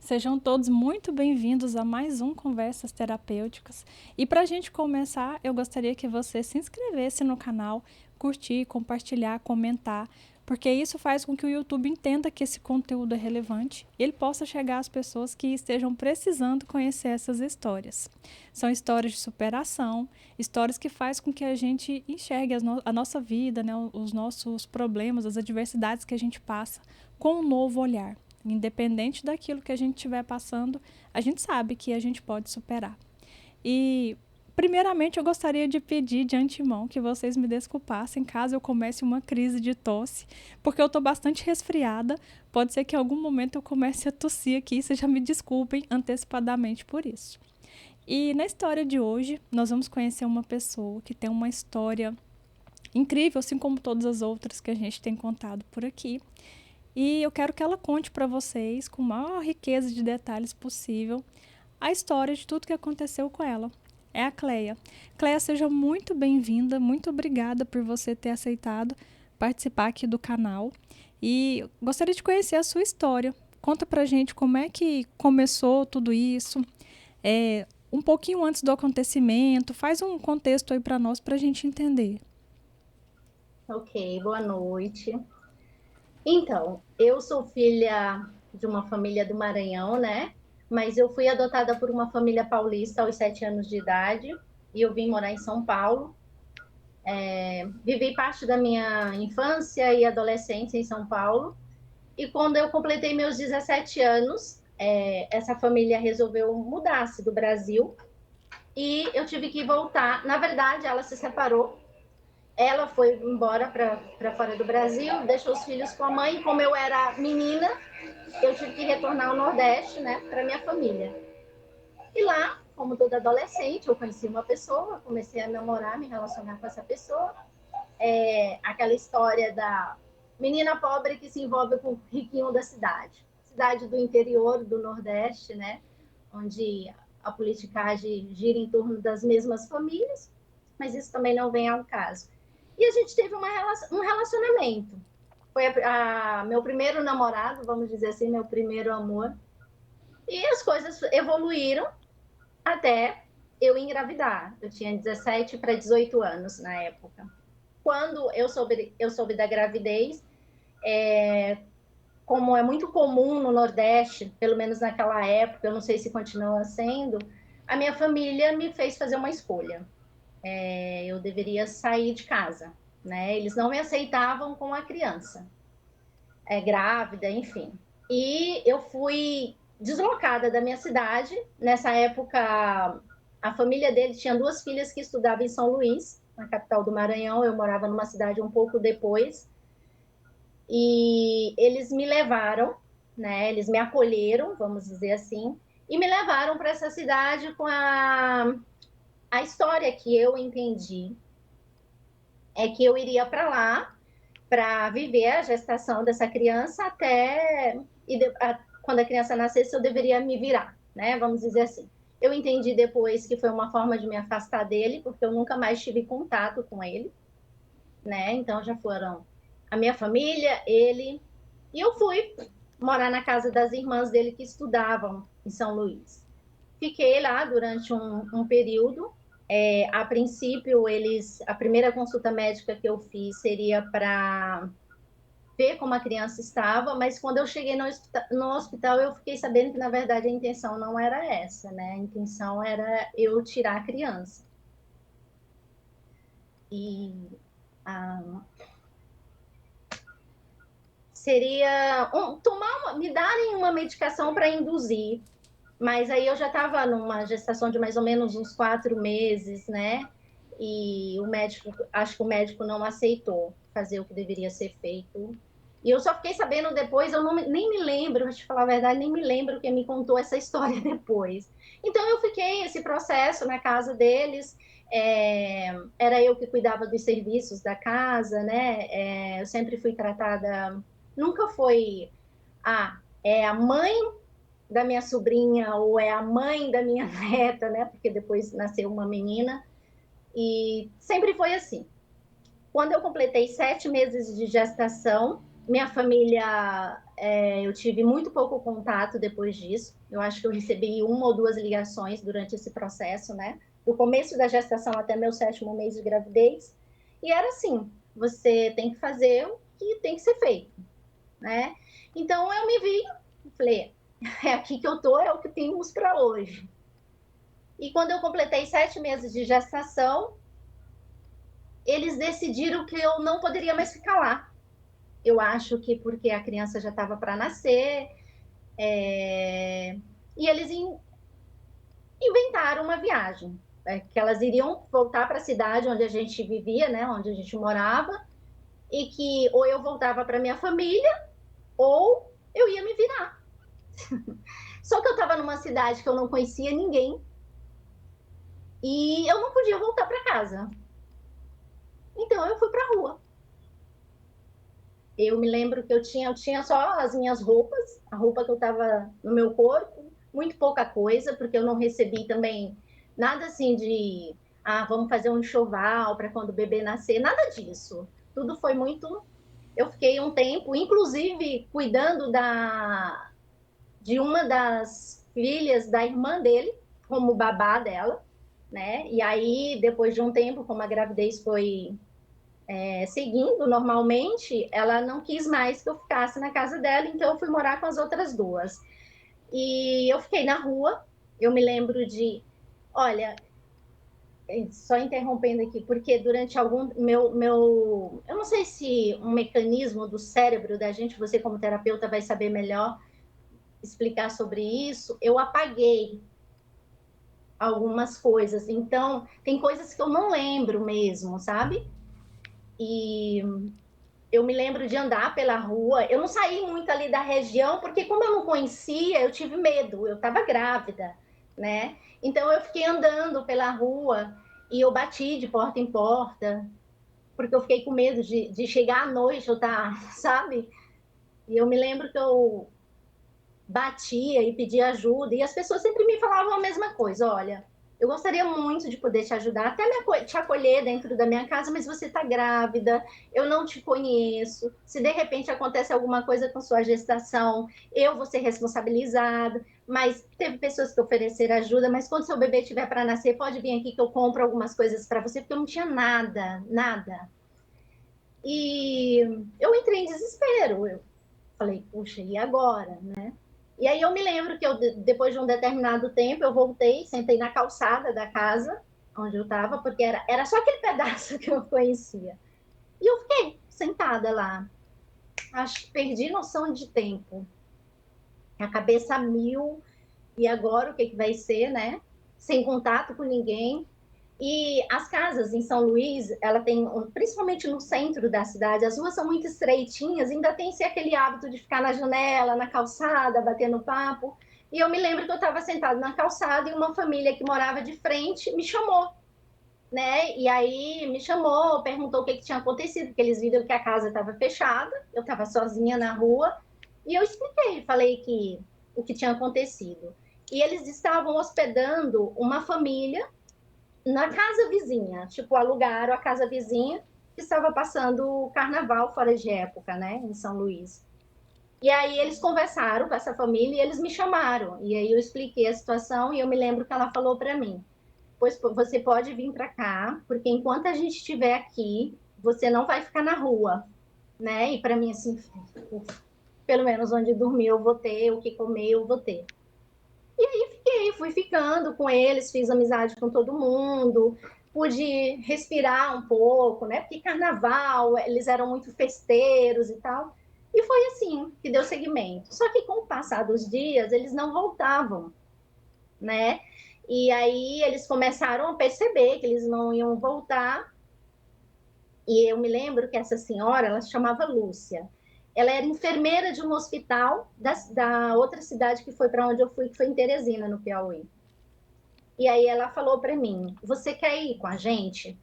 Sejam todos muito bem-vindos a mais um Conversas Terapêuticas. E para a gente começar, eu gostaria que você se inscrevesse no canal, curtir, compartilhar, comentar, porque isso faz com que o YouTube entenda que esse conteúdo é relevante e ele possa chegar às pessoas que estejam precisando conhecer essas histórias. São histórias de superação, histórias que fazem com que a gente enxergue a nossa vida, né, os nossos problemas, as adversidades que a gente passa com um novo olhar. Independente daquilo que a gente estiver passando, a gente sabe que a gente pode superar. E, primeiramente, eu gostaria de pedir de antemão que vocês me desculpassem caso eu comece uma crise de tosse, porque eu estou bastante resfriada. Pode ser que em algum momento eu comece a tossir aqui, vocês já me desculpem antecipadamente por isso. E na história de hoje, nós vamos conhecer uma pessoa que tem uma história incrível, assim como todas as outras que a gente tem contado por aqui. E eu quero que ela conte para vocês, com a maior riqueza de detalhes possível, a história de tudo que aconteceu com ela. É a Cleia. Cleia, seja muito bem-vinda, muito obrigada por você ter aceitado participar aqui do canal. E gostaria de conhecer a sua história. Conta pra gente como é que começou tudo isso, um pouquinho antes do acontecimento, faz um contexto aí para nós, pra gente entender. Ok, boa noite. Então, eu sou filha de uma família do Maranhão, né? Mas eu fui adotada por uma família paulista aos 7 anos de idade e eu vim morar em São Paulo. Vivi parte da minha infância e adolescência em São Paulo. E quando eu completei meus 17 anos, essa família resolveu mudar-se do Brasil e eu tive que voltar. Na verdade, ela se separou. Ela foi embora para fora do Brasil, deixou os filhos com a mãe. Como eu era menina, eu tive que retornar ao Nordeste, né, para minha família. E lá, como toda adolescente, eu conheci uma pessoa, comecei a namorar, me relacionar com essa pessoa. Aquela história da menina pobre que se envolve com o riquinho da cidade. Cidade do interior do Nordeste, né, onde a politicagem gira em torno das mesmas famílias, mas isso também não vem ao caso. E a gente teve um relacionamento. Foi meu primeiro namorado, vamos dizer assim, meu primeiro amor. E as coisas evoluíram até eu engravidar. Eu tinha 17 para 18 anos na época. Quando eu soube da gravidez, como é muito comum no Nordeste, pelo menos naquela época, eu não sei se continua sendo, a minha família me fez fazer uma escolha. Eu deveria sair de casa, né? Eles não me aceitavam com a criança, grávida, enfim. E eu fui deslocada da minha cidade. Nessa época, a família dele tinha duas filhas que estudavam em São Luís, na capital do Maranhão. Eu morava numa cidade um pouco depois. E eles me levaram, né? Eles me acolheram, vamos dizer assim, e me levaram para essa cidade com a história que eu entendi é que eu iria para lá para viver a gestação dessa criança até quando a criança nascesse eu deveria me virar, né? Vamos dizer assim. Eu entendi depois que foi uma forma de me afastar dele, porque eu nunca mais tive contato com ele, né? Então já foram a minha família, ele, e eu fui morar na casa das irmãs dele que estudavam em São Luís. Fiquei lá durante um período. A princípio, a primeira consulta médica que eu fiz seria para ver como a criança estava, mas quando eu cheguei no hospital, eu fiquei sabendo que, na verdade, a intenção não era essa, né? A intenção era eu tirar a criança. E ah, seria me darem uma medicação para induzir, mas aí eu já estava numa gestação de mais ou menos uns 4 meses, né? E acho que o médico não aceitou fazer o que deveria ser feito. E eu só fiquei sabendo depois, eu não, nem me lembro, pra te falar a verdade, nem me lembro quem me contou essa história depois. Então eu fiquei esse processo na casa deles, era eu que cuidava dos serviços da casa, né? Eu sempre fui tratada, nunca foi, é a mãe da minha sobrinha ou é a mãe da minha neta, né? Porque depois nasceu uma menina e sempre foi assim. Quando eu completei 7 meses de gestação, Minha família, eu tive muito pouco contato depois disso. Eu acho que eu recebi uma ou duas ligações durante esse processo, né? Do começo da gestação até meu 7º mês de gravidez. E era assim: você tem que fazer o que tem que ser feito, né? Então eu me vi, falei, é aqui que eu tô, é o que temos para hoje. E quando eu completei 7 meses de gestação, eles decidiram que eu não poderia mais ficar lá. Eu acho que porque a criança já estava para nascer, e eles inventaram uma viagem, que elas iriam voltar para a cidade onde a gente vivia, né, onde a gente morava, e que ou eu voltava para minha família ou eu ia me virar. Só que eu estava numa cidade que eu não conhecia ninguém e eu não podia voltar para casa. Então eu fui para a rua. Eu me lembro que eu tinha só as minhas roupas, a roupa que eu estava no meu corpo, muito pouca coisa, porque eu não recebi também nada assim de, vamos fazer um enxoval para quando o bebê nascer, nada disso. Tudo foi muito. Eu fiquei um tempo, inclusive, cuidando de uma das filhas da irmã dele, como babá dela, né? E aí, depois de um tempo, como a gravidez foi seguindo normalmente, ela não quis mais que eu ficasse na casa dela, então eu fui morar com as outras duas. E eu fiquei na rua, eu me lembro de, olha, só interrompendo aqui, porque durante algum eu não sei se um mecanismo do cérebro da gente, você como terapeuta vai saber melhor explicar sobre isso, eu apaguei algumas coisas, então tem coisas que eu não lembro mesmo, sabe? E eu me lembro de andar pela rua. Eu não saí muito ali da região, porque como eu não conhecia, eu tive medo. Eu estava grávida, né? Então eu fiquei andando pela rua e eu bati de porta em porta, porque eu fiquei com medo de chegar à noite, eu tá, sabe? E eu me lembro que eu batia e pedia ajuda, e as pessoas sempre me falavam a mesma coisa: olha, eu gostaria muito de poder te ajudar, até te acolher dentro da minha casa, mas você está grávida, eu não te conheço, se de repente acontece alguma coisa com sua gestação, eu vou ser responsabilizada. Mas teve pessoas que ofereceram ajuda, mas quando seu bebê estiver para nascer, pode vir aqui que eu compro algumas coisas para você, porque eu não tinha nada, nada. E eu entrei em desespero, eu falei, puxa, e agora, né? E aí eu me lembro que depois de um determinado tempo, eu voltei, sentei na calçada da casa onde eu estava, porque era só aquele pedaço que eu conhecia. E eu fiquei sentada lá. Acho que perdi noção de tempo. A cabeça a mil. E agora o que, que vai ser, né? Sem contato com ninguém. E as casas em São Luís, ela tem, principalmente no centro da cidade, as ruas são muito estreitinhas, ainda tem aquele hábito de ficar na janela, na calçada, batendo papo. E eu me lembro que eu estava sentada na calçada e uma família que morava de frente me chamou, né? E aí me chamou, perguntou o que, que tinha acontecido, porque eles viram que a casa estava fechada, eu estava sozinha na rua, e eu expliquei, falei que o que tinha acontecido. E eles estavam hospedando uma família na casa vizinha, tipo, alugaram a casa vizinha que estava passando o carnaval fora de época, né, em São Luís. E aí eles conversaram com essa família e eles me chamaram. E aí eu expliquei a situação e eu me lembro que ela falou para mim: pois você pode vir para cá, porque enquanto a gente estiver aqui, você não vai ficar na rua, né? E para mim assim, pelo menos onde dormir eu vou ter, o que comer eu vou ter. E aí fiquei, fui ficando com eles, fiz amizade com todo mundo, pude respirar um pouco, né? Porque carnaval, eles eram muito festeiros e tal. E foi assim que deu seguimento. Só que com o passar dos dias, eles não voltavam, né? E aí eles começaram a perceber que eles não iam voltar. E eu me lembro que essa senhora, ela se chamava Lúcia. Ela era enfermeira de um hospital da outra cidade que foi para onde eu fui, que foi em Teresina, no Piauí. E aí ela falou para mim: você quer ir com a gente?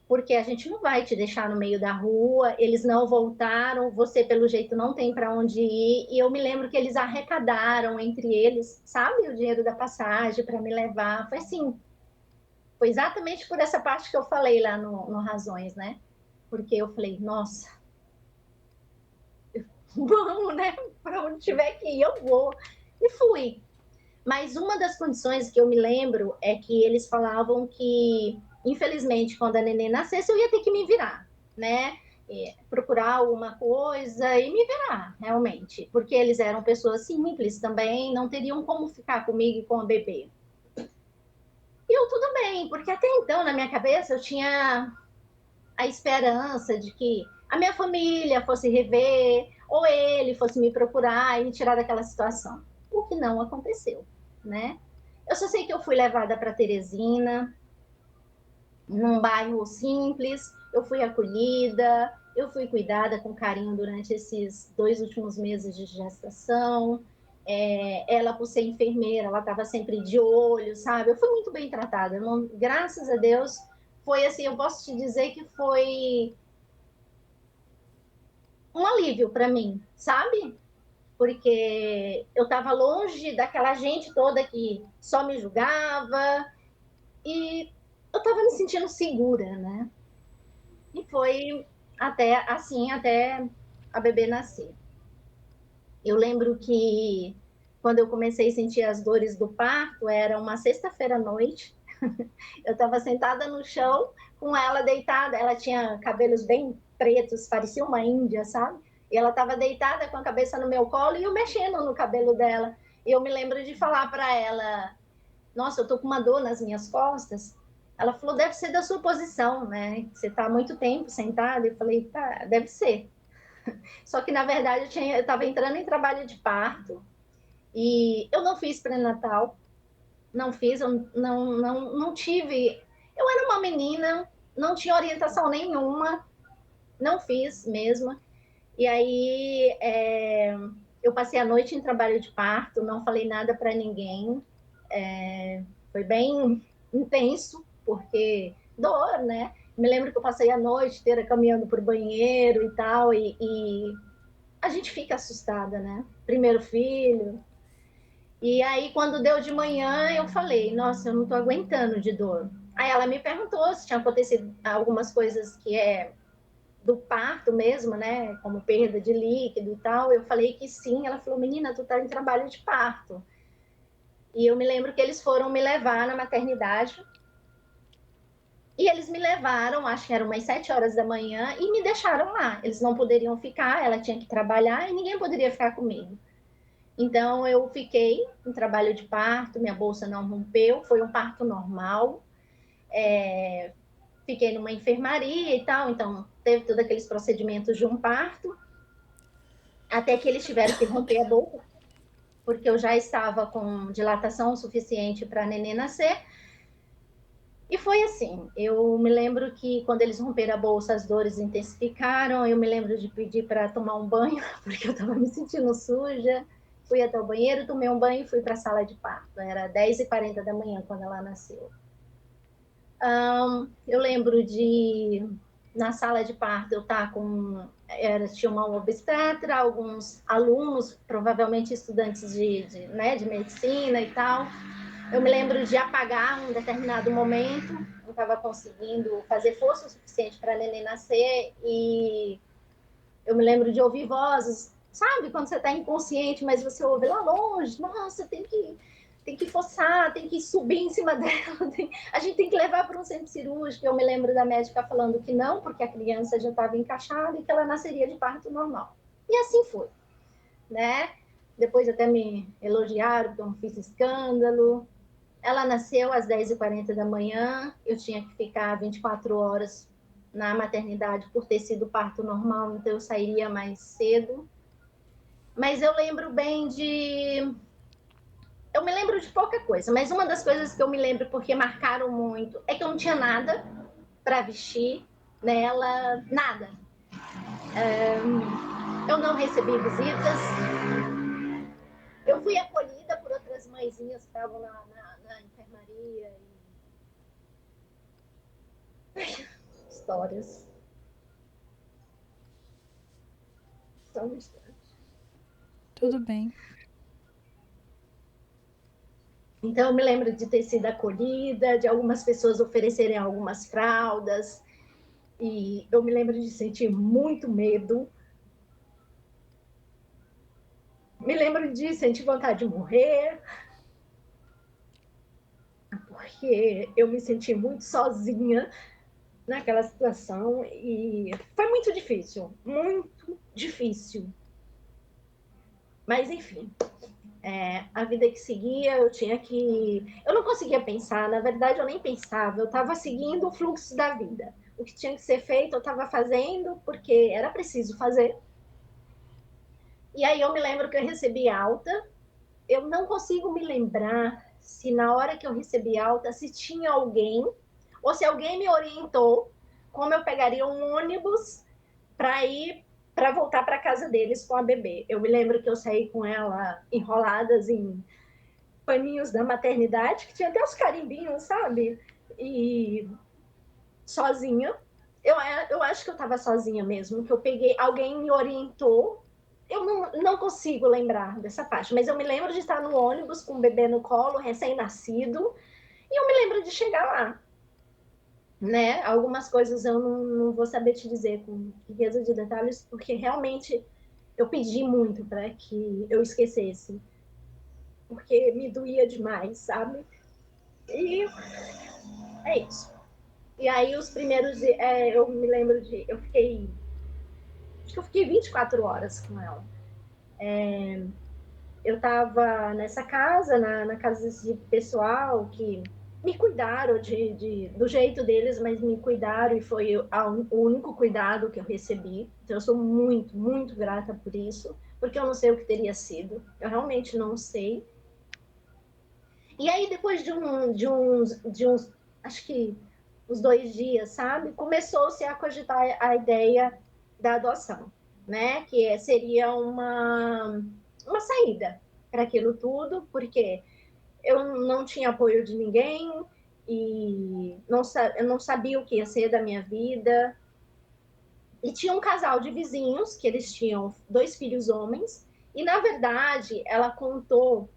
Porque a gente não vai te deixar no meio da rua, eles não voltaram, você pelo jeito não tem para onde ir. E eu me lembro que eles arrecadaram entre eles, sabe, o dinheiro da passagem para me levar. Foi assim, foi exatamente por essa parte que eu falei lá no Razões, né? Porque eu falei, nossa, vamos, né? Para onde tiver que ir, eu vou. E fui. Mas uma das condições que eu me lembro é que eles falavam que, infelizmente, quando a neném nascesse, eu ia ter que me virar, né? Procurar alguma coisa e me virar, realmente. Porque eles eram pessoas simples também, não teriam como ficar comigo e com a bebê. E eu, tudo bem, porque até então, na minha cabeça, eu tinha a esperança de que a minha família fosse rever, ou ele fosse me procurar e me tirar daquela situação. O que não aconteceu, né? Eu só sei que eu fui levada para Teresina, num bairro simples, eu fui acolhida, eu fui cuidada com carinho durante esses 2 últimos meses de gestação. Ela, por ser enfermeira, ela estava sempre de olho, sabe? Eu fui muito bem tratada. Não, graças a Deus, foi assim, eu posso te dizer que foi um alívio para mim, sabe? Porque eu estava longe daquela gente toda que só me julgava e eu estava me sentindo segura, né? E foi até assim, até a bebê nascer. Eu lembro que quando eu comecei a sentir as dores do parto, era uma sexta-feira à noite. Eu estava sentada no chão com ela deitada. Ela tinha cabelos bem pretos, parecia uma índia, sabe? E ela estava deitada com a cabeça no meu colo e eu mexendo no cabelo dela. E eu me lembro de falar para ela: Nossa, eu tô com uma dor nas minhas costas. Ela falou: Deve ser da sua posição, né? Você está há muito tempo sentada. Eu falei: Tá, deve ser. Só que na verdade eu estava entrando em trabalho de parto e eu não fiz pré-natal, não fiz, eu não tive. Eu era uma menina, não tinha orientação nenhuma, não fiz mesmo. E aí eu passei a noite em trabalho de parto, não falei nada para ninguém. Foi bem intenso, porque dor, né? Me lembro que eu passei a noite inteira caminhando por banheiro e tal, e a gente fica assustada, né? Primeiro filho. E aí, quando deu de manhã, eu falei: Nossa, eu não tô aguentando de dor. Aí ela me perguntou se tinha acontecido algumas coisas que é do parto mesmo, né? Como perda de líquido e tal. Eu falei que sim. Ela falou: Menina, tu tá em trabalho de parto. E eu me lembro que eles foram me levar na maternidade. E eles me levaram, acho que eram umas 7 horas da manhã, e me deixaram lá. Eles não poderiam ficar, ela tinha que trabalhar e ninguém poderia ficar comigo. Então, eu fiquei em trabalho de parto, minha bolsa não rompeu, foi um parto normal. Fiquei numa enfermaria e tal, então teve todos aqueles procedimentos de um parto, até que eles tiveram que romper a bolsa, porque eu já estava com dilatação suficiente para a neném nascer. E foi assim, eu me lembro que quando eles romperam a bolsa, as dores intensificaram, eu me lembro de pedir para tomar um banho, porque eu estava me sentindo suja. Fui até o banheiro, tomei um banho e fui para a sala de parto. Era 10h40 da manhã quando ela nasceu. Eu lembro de, na sala de parto, eu estar com... tinha uma obstetra, alguns alunos, provavelmente estudantes né, de medicina e tal. Eu me lembro de apagar um determinado momento, não estava conseguindo fazer força o suficiente para a neném nascer, e eu me lembro de ouvir vozes, sabe? Quando você está inconsciente, mas você ouve lá longe: Nossa, tem que forçar, tem que subir em cima dela, a gente tem que levar para um centro cirúrgico. Eu me lembro da médica falando que não, porque a criança já estava encaixada e que ela nasceria de parto normal. E assim foi, né? Depois até me elogiaram que eu não fiz escândalo. Ela nasceu às 10h40 da manhã, eu tinha que ficar 24 horas na maternidade por ter sido parto normal, então eu sairia mais cedo. Mas eu lembro bem de... Eu me lembro de pouca coisa, mas uma das coisas que eu me lembro porque marcaram muito é que eu não tinha nada para vestir nela, nada. Eu não recebi visitas. Eu fui acolhida por outras mãezinhas que estavam na enfermaria. Histórias. São histórias. Tudo bem. Então, eu me lembro de ter sido acolhida, de algumas pessoas oferecerem algumas fraldas, e eu me lembro de sentir muito medo, me lembro de sentir vontade de morrer, porque eu me senti muito sozinha naquela situação e foi muito difícil, muito difícil. Mas, enfim, a vida que seguia, eu não conseguia pensar, na verdade eu nem pensava, eu estava seguindo o fluxo da vida. O que tinha que ser feito eu estava fazendo porque era preciso fazer. E aí eu me lembro que eu recebi alta, eu não consigo me lembrar se na hora que eu recebi alta, se tinha alguém, ou se alguém me orientou como eu pegaria um ônibus para ir para voltar para casa deles com a bebê. Eu me lembro que eu saí com ela enroladas em paninhos da maternidade, que tinha até os carimbinhos, sabe? E sozinha. Eu acho que eu estava sozinha mesmo, que eu peguei, alguém me orientou. Eu não consigo lembrar dessa parte, mas eu me lembro de estar no ônibus com o bebê no colo, recém-nascido, e eu me lembro de chegar lá, né? Algumas coisas eu não vou saber te dizer com riqueza de detalhes, porque realmente eu pedi muito para que eu esquecesse, porque me doía demais, sabe? E é isso. E aí os primeiros, eu me lembro de, acho que eu fiquei 24 horas com ela. Eu estava nessa casa, na casa desse pessoal que me cuidaram do jeito deles, mas me cuidaram e foi o único cuidado que eu recebi. Então eu sou muito, muito grata por isso, porque eu não sei o que teria sido. Eu realmente não sei. E aí depois de uns acho que uns 2 dias, sabe, começou-se a cogitar a ideia da adoção, né? Que seria uma saída para aquilo tudo, porque eu não tinha apoio de ninguém e eu não sabia o que ia ser da minha vida. E tinha um casal de vizinhos, que eles tinham 2 filhos homens, e na verdade ela contou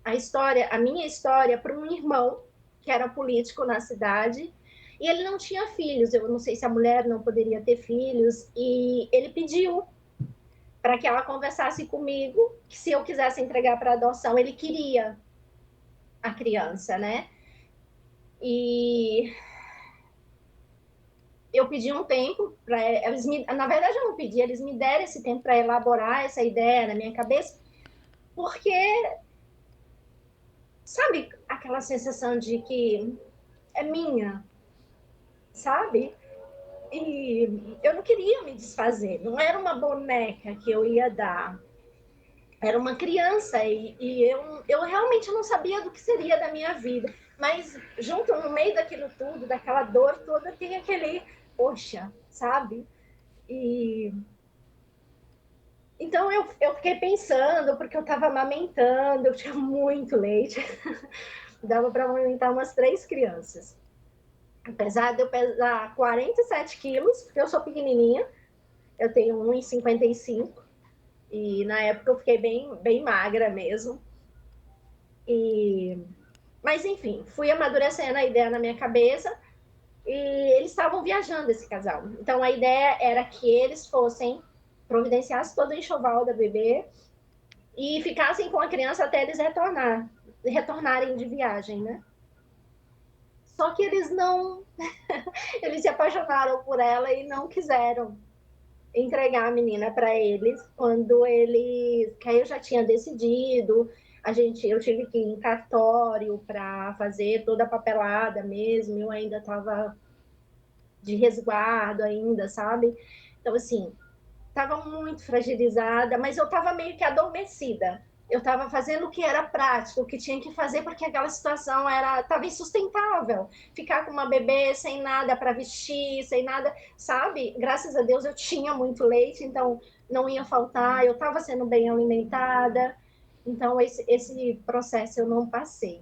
a minha história, para um irmão que era político na cidade, e ele não tinha filhos. Eu não sei se a mulher não poderia ter filhos, e ele pediu para que ela conversasse comigo, que se eu quisesse entregar para adoção, ele queria a criança, né? E eu pedi um tempo para eles na verdade eu não pedi, eles me deram esse tempo para elaborar essa ideia na minha cabeça, porque sabe aquela sensação de que é minha, sabe? E eu não queria me desfazer, não era uma boneca que eu ia dar, era uma criança e eu realmente não sabia do que seria da minha vida, mas junto no meio daquilo tudo, daquela dor toda, tem aquele, poxa, sabe? E então eu fiquei pensando, porque eu estava amamentando, eu tinha muito leite, dava para amamentar umas 3 crianças. Apesar de eu pesar 47 quilos, porque eu sou pequenininha, eu tenho 1,55 e na época eu fiquei bem magra mesmo. Mas enfim, fui amadurecendo a ideia na minha cabeça e eles estavam viajando, esse casal. Então a ideia era que eles fossem, providenciassem todo o enxoval da bebê e ficassem com a criança até eles retornarem de viagem, né? Só que eles não, eles se apaixonaram por ela e não quiseram entregar a menina para eles que aí eu já tinha decidido, eu tive que ir em cartório para fazer toda a papelada mesmo, eu ainda estava de resguardo ainda, sabe? Então assim, estava muito fragilizada, mas eu estava meio que adormecida. Eu estava fazendo o que era prático, o que tinha que fazer, porque aquela situação estava insustentável. Ficar com uma bebê sem nada para vestir, sem nada, sabe? Graças a Deus eu tinha muito leite, então não ia faltar. Eu estava sendo bem alimentada, então esse processo eu não passei.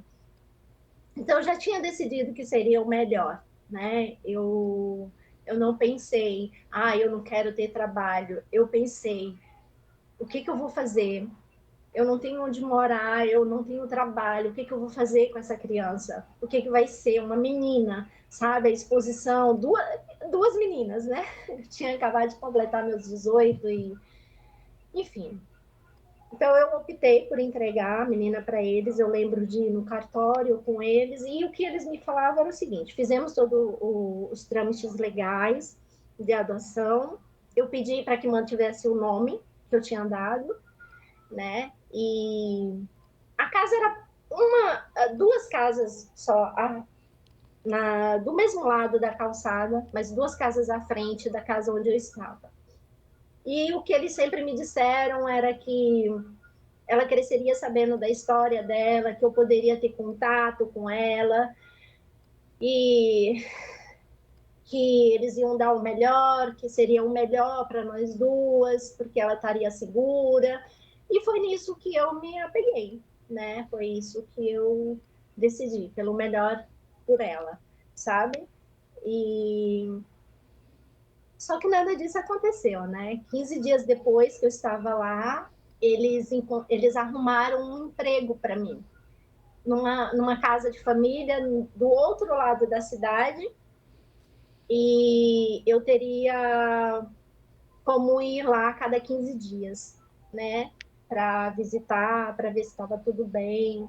Então eu já tinha decidido que seria o melhor, né? Eu não pensei, eu não quero ter trabalho. Eu pensei, o que eu vou fazer? Eu não tenho onde morar, eu não tenho trabalho, o que eu vou fazer com essa criança? O que vai ser? Uma menina, sabe? A exposição, duas meninas, né? Eu tinha acabado de completar meus 18 e, enfim. Então, eu optei por entregar a menina para eles. Eu lembro de ir no cartório com eles. E o que eles me falavam era o seguinte: fizemos todos os trâmites legais de adoção. Eu pedi para que mantivesse o nome que eu tinha dado, né? E a casa era duas casas só, do mesmo lado da calçada, mas duas casas à frente da casa onde eu estava. E o que eles sempre me disseram era que ela cresceria sabendo da história dela, que eu poderia ter contato com ela e que eles iam dar o melhor, que seria o melhor para nós duas, porque ela estaria segura. E foi nisso que eu me apeguei, né? Foi isso que eu decidi, pelo melhor por ela, sabe? E só que nada disso aconteceu, né? 15 dias depois que eu estava lá, eles arrumaram um emprego para mim, numa casa de família do outro lado da cidade, e eu teria como ir lá a cada 15 dias, né? Para visitar, para ver se estava tudo bem.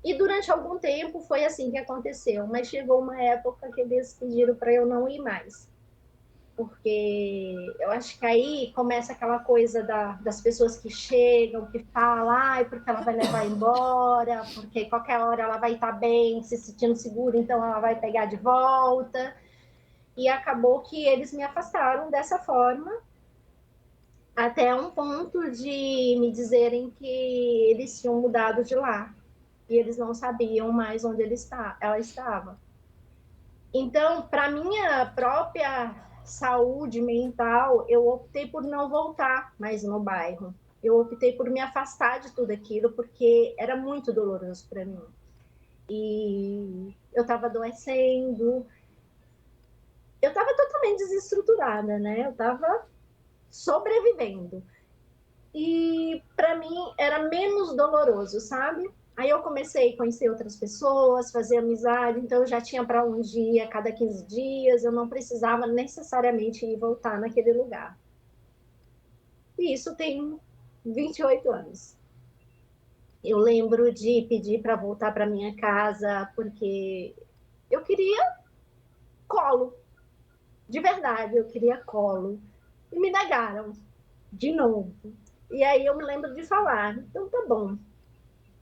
E durante algum tempo foi assim que aconteceu, mas chegou uma época que eles pediram para eu não ir mais. Porque eu acho que aí começa aquela coisa das pessoas que chegam, que falam, ah, porque ela vai levar embora, porque qualquer hora ela vai estar bem, se sentindo segura, então ela vai pegar de volta. E acabou que eles me afastaram dessa forma, até um ponto de me dizerem que eles tinham mudado de lá. E eles não sabiam mais onde ela estava. Então, para minha própria saúde mental, eu optei por não voltar mais no bairro. Eu optei por me afastar de tudo aquilo, porque era muito doloroso para mim. E eu estava adoecendo, eu estava totalmente desestruturada, né? Eu estava sobrevivendo. E para mim era menos doloroso, sabe? Aí eu comecei a conhecer outras pessoas, fazer amizade, então eu já tinha para um dia, cada 15 dias, eu não precisava necessariamente ir voltar naquele lugar. E isso tem 28 anos. Eu lembro de pedir para voltar para minha casa, porque eu queria colo, de verdade, eu queria colo. E me negaram, de novo. E aí eu me lembro de falar, então tá bom,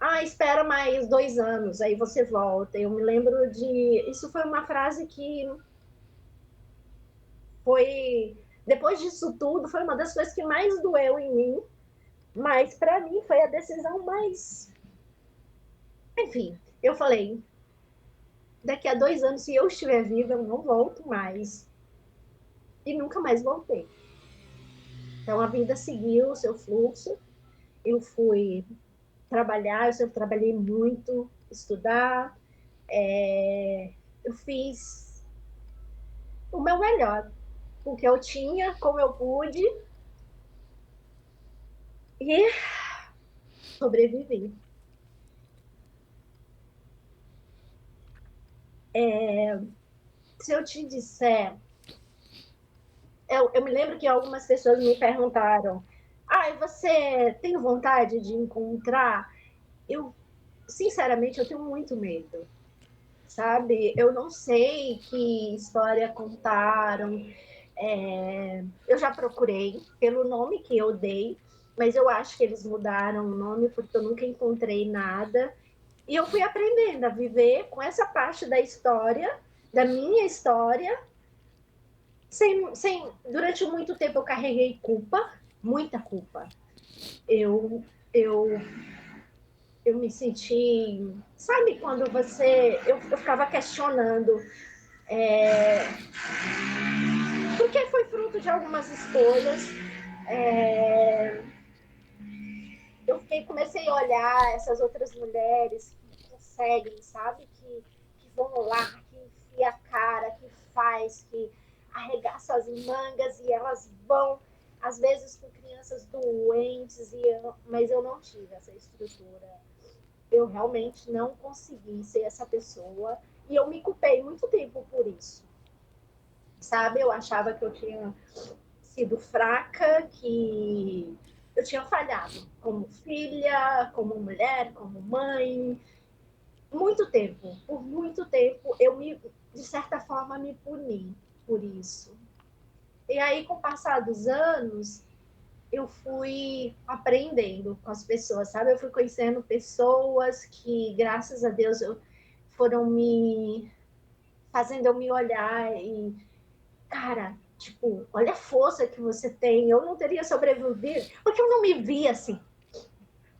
ah, espera mais 2 anos, aí você volta. Eu me lembro de. Isso foi uma frase que foi. Depois disso tudo, foi uma das coisas que mais doeu em mim, mas para mim foi a decisão mais. Enfim, eu falei: daqui a 2 anos, se eu estiver viva, eu não volto mais. E nunca mais voltei. Então a vida seguiu o seu fluxo. Eu fui trabalhar, eu sempre trabalhei muito, estudar. Eu fiz o meu melhor, o que eu tinha, como eu pude, e sobrevivi. Se eu te disser, eu me lembro que algumas pessoas me perguntaram, ah, você tem vontade de encontrar? Eu, sinceramente, eu tenho muito medo, sabe? Eu não sei que história contaram. Eu já procurei pelo nome que eu dei, mas eu acho que eles mudaram o nome porque eu nunca encontrei nada. E eu fui aprendendo a viver com essa parte da história, da minha história. Durante muito tempo eu carreguei culpa, muita culpa. Eu, eu, eu me senti. Sabe quando você. Eu ficava questionando. Porque foi fruto de algumas escolhas. É, comecei a olhar essas outras mulheres que conseguem, sabe? Que vão lá, que enfia a cara, que faz, que arregaça as mangas e elas vão, às vezes com crianças doentes, mas eu não tive essa estrutura. Eu realmente não consegui ser essa pessoa e eu me culpei muito tempo por isso. Sabe? Eu achava que eu tinha sido fraca, que eu tinha falhado como filha, como mulher, como mãe. Por muito tempo, de certa forma, me puni por isso. E aí, com o passar dos anos, eu fui aprendendo com as pessoas, sabe? Eu fui conhecendo pessoas que, graças a Deus, foram me fazendo eu me olhar e, cara, tipo, olha a força que você tem. Eu não teria sobrevivido, porque eu não me via assim,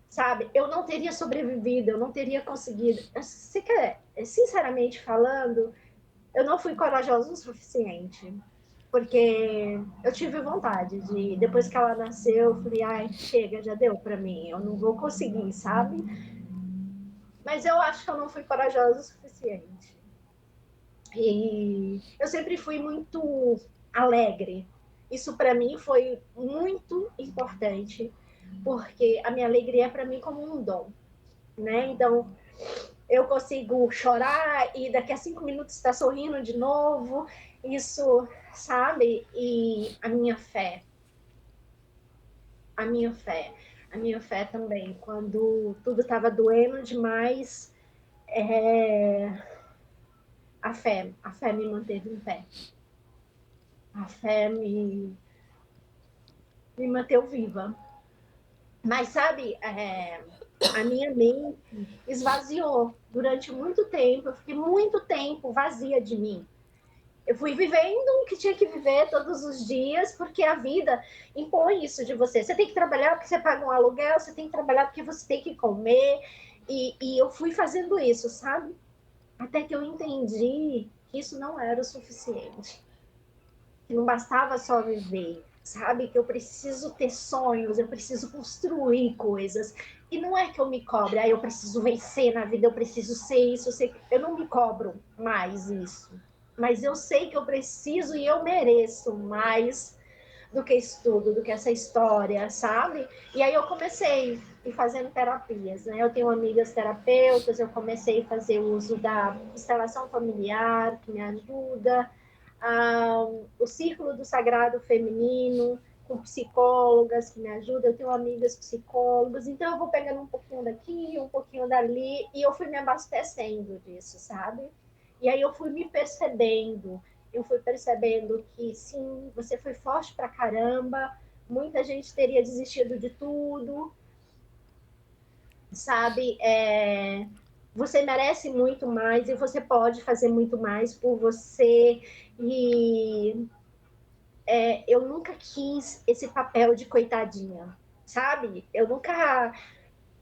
sabe? Eu não teria sobrevivido, eu não teria conseguido. Você quer, sinceramente falando, eu não fui corajosa o suficiente. Porque eu tive vontade de, depois que ela nasceu, eu falei, ai, chega, já deu pra mim, eu não vou conseguir, sabe? Mas eu acho que eu não fui corajosa o suficiente. E eu sempre fui muito alegre. Isso para mim foi muito importante, porque a minha alegria é para mim como um dom, né? Então, eu consigo chorar e daqui a 5 minutos estar sorrindo de novo. Isso, sabe? E a minha fé, a minha fé também. Quando tudo estava doendo demais, é... a fé me manteve em pé. A fé me manteve viva. Mas, sabe, a minha mente esvaziou durante muito tempo. Eu fiquei muito tempo vazia de mim. Eu fui vivendo o que tinha que viver todos os dias, porque a vida impõe isso de você. Você tem que trabalhar porque você paga um aluguel, você tem que trabalhar porque você tem que comer. E eu fui fazendo isso, sabe? Até que eu entendi que isso não era o suficiente. Que não bastava só viver, sabe? Que eu preciso ter sonhos, eu preciso construir coisas. E não é que eu me cobre, eu preciso vencer na vida, eu preciso ser isso, eu não me cobro mais isso. Mas eu sei que eu preciso e eu mereço mais do que estudo, do que essa história, sabe? E aí eu comecei a ir fazendo terapias, né? Eu tenho amigas terapeutas, eu comecei a fazer uso da constelação familiar, que me ajuda, o Círculo do Sagrado Feminino, com psicólogas que me ajudam, eu tenho amigas psicólogas, então eu vou pegando um pouquinho daqui, um pouquinho dali, e eu fui me abastecendo disso, sabe? E aí eu fui percebendo que sim, você foi forte pra caramba, muita gente teria desistido de tudo, sabe? Você merece muito mais e você pode fazer muito mais por você. E eu nunca quis esse papel de coitadinha, sabe? Eu nunca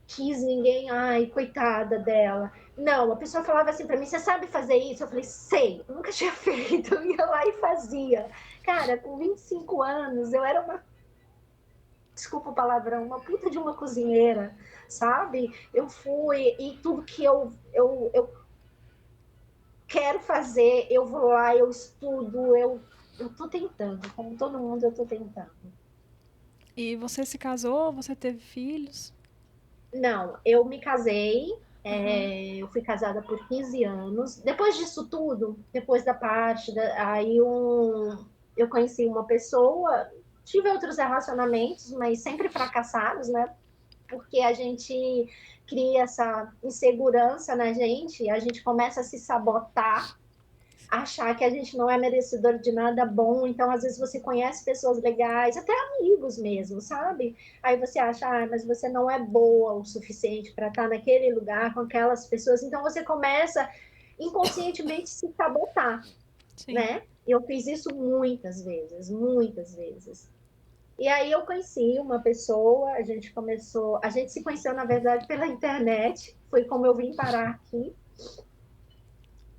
quis ninguém, ai, coitada dela. Não, a pessoa falava assim para mim, você sabe fazer isso? Eu falei, sei, eu nunca tinha feito, eu ia lá e fazia. Cara, com 25 anos, eu era uma, desculpa o palavrão, uma puta de uma cozinheira, sabe? Eu fui, e tudo que eu quero fazer, eu vou lá, eu estudo, eu tô tentando, como todo mundo, eu tô tentando. E você se casou? Você teve filhos? Não, eu me casei, Aham. eu fui casada por 15 anos. Depois disso tudo, depois da parte, eu conheci uma pessoa, tive outros relacionamentos, mas sempre fracassados, né? Porque a gente cria essa insegurança na gente, a gente começa a se sabotar, achar que a gente não é merecedor de nada bom. Então, às vezes, você conhece pessoas legais, até amigos mesmo, sabe? Aí você acha, mas você não é boa o suficiente para estar naquele lugar com aquelas pessoas. Então, você começa inconscientemente se sabotar, Sim. né? E eu fiz isso muitas vezes, muitas vezes. E aí eu conheci uma pessoa, a gente se conheceu, na verdade, pela internet, foi como eu vim parar aqui.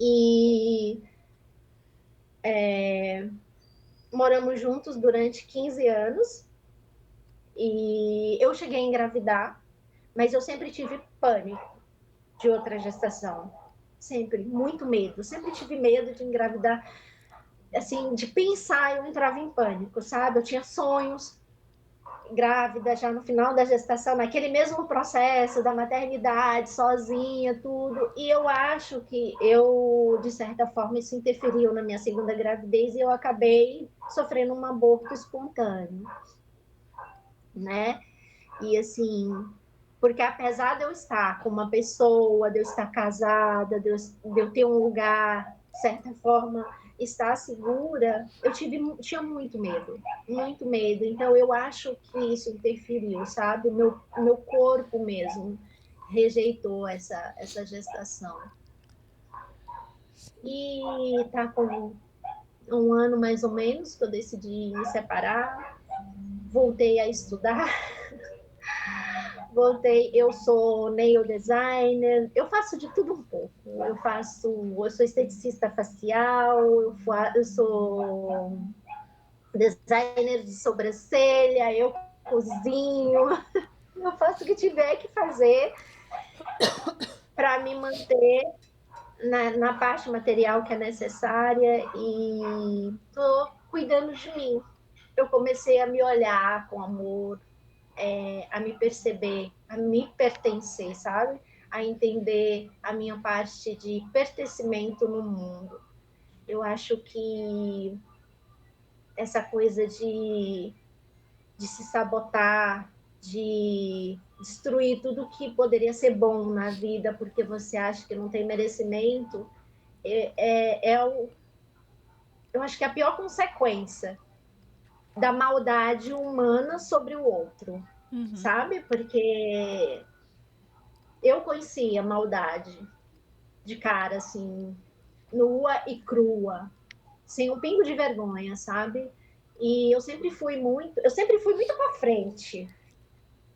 E moramos juntos durante 15 anos e eu cheguei a engravidar, mas eu sempre tive pânico de outra gestação. Sempre, muito medo. Sempre tive medo de engravidar, assim, de pensar, eu entrava em pânico, sabe? Eu tinha sonhos grávida já no final da gestação, naquele mesmo processo da maternidade, sozinha, tudo. E eu acho que de certa forma, isso interferiu na minha segunda gravidez e eu acabei sofrendo um aborto espontâneo, né? E assim, porque apesar de eu estar com uma pessoa, de eu estar casada, de eu ter um lugar, de certa forma, estar segura, tinha muito medo, muito medo. Então eu acho que isso interferiu, sabe? O meu corpo mesmo rejeitou essa gestação. E tá com um ano mais ou menos que eu decidi me separar, voltei a estudar, voltei, eu sou nail designer, eu faço de tudo um pouco. Eu sou esteticista facial, eu sou designer de sobrancelha, eu cozinho, eu faço o que tiver que fazer para me manter na parte material que é necessária e tô cuidando de mim. Eu comecei a me olhar com amor, a me perceber, a me pertencer, sabe? A entender a minha parte de pertencimento no mundo. Eu acho que essa coisa de se sabotar, de destruir tudo que poderia ser bom na vida porque você acha que não tem merecimento, eu acho que é a pior consequência da maldade humana sobre o outro, Uhum. sabe? Porque eu conhecia maldade de cara, assim, nua e crua, sem um pingo de vergonha, sabe? E eu sempre fui muito para frente.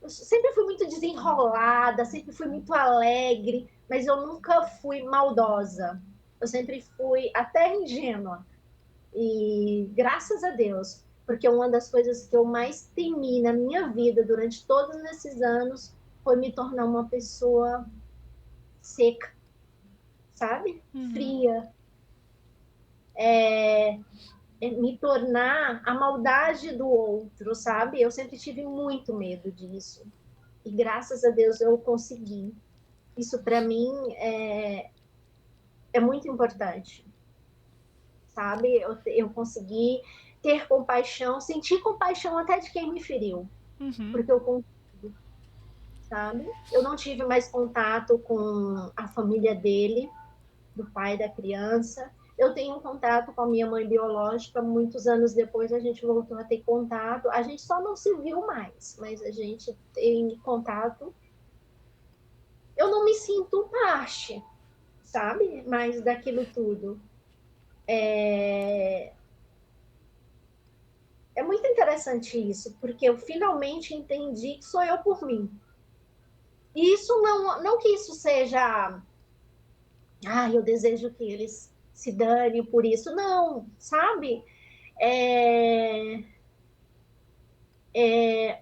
Eu sempre fui muito desenrolada, sempre fui muito alegre, mas eu nunca fui maldosa. Eu sempre fui até ingênua. E graças a Deus, porque uma das coisas que eu mais temi na minha vida durante todos esses anos foi me tornar uma pessoa seca, sabe? Uhum. Fria, me tornar a maldade do outro, sabe? Eu sempre tive muito medo disso. E graças a Deus eu consegui. Isso para mim é muito importante, sabe? Eu consegui ter compaixão, sentir compaixão até de quem me feriu, Uhum. porque eu consigo, sabe? Eu não tive mais contato com a família dele, do pai da criança. Eu tenho um contato com a minha mãe biológica, muitos anos depois a gente voltou a ter contato. A gente só não se viu mais, mas a gente tem contato. Eu não me sinto parte, sabe? Mais daquilo tudo. É muito interessante isso, porque eu finalmente entendi que sou eu por mim. E isso não que isso seja, eu desejo que eles se dane por isso, não, sabe? É,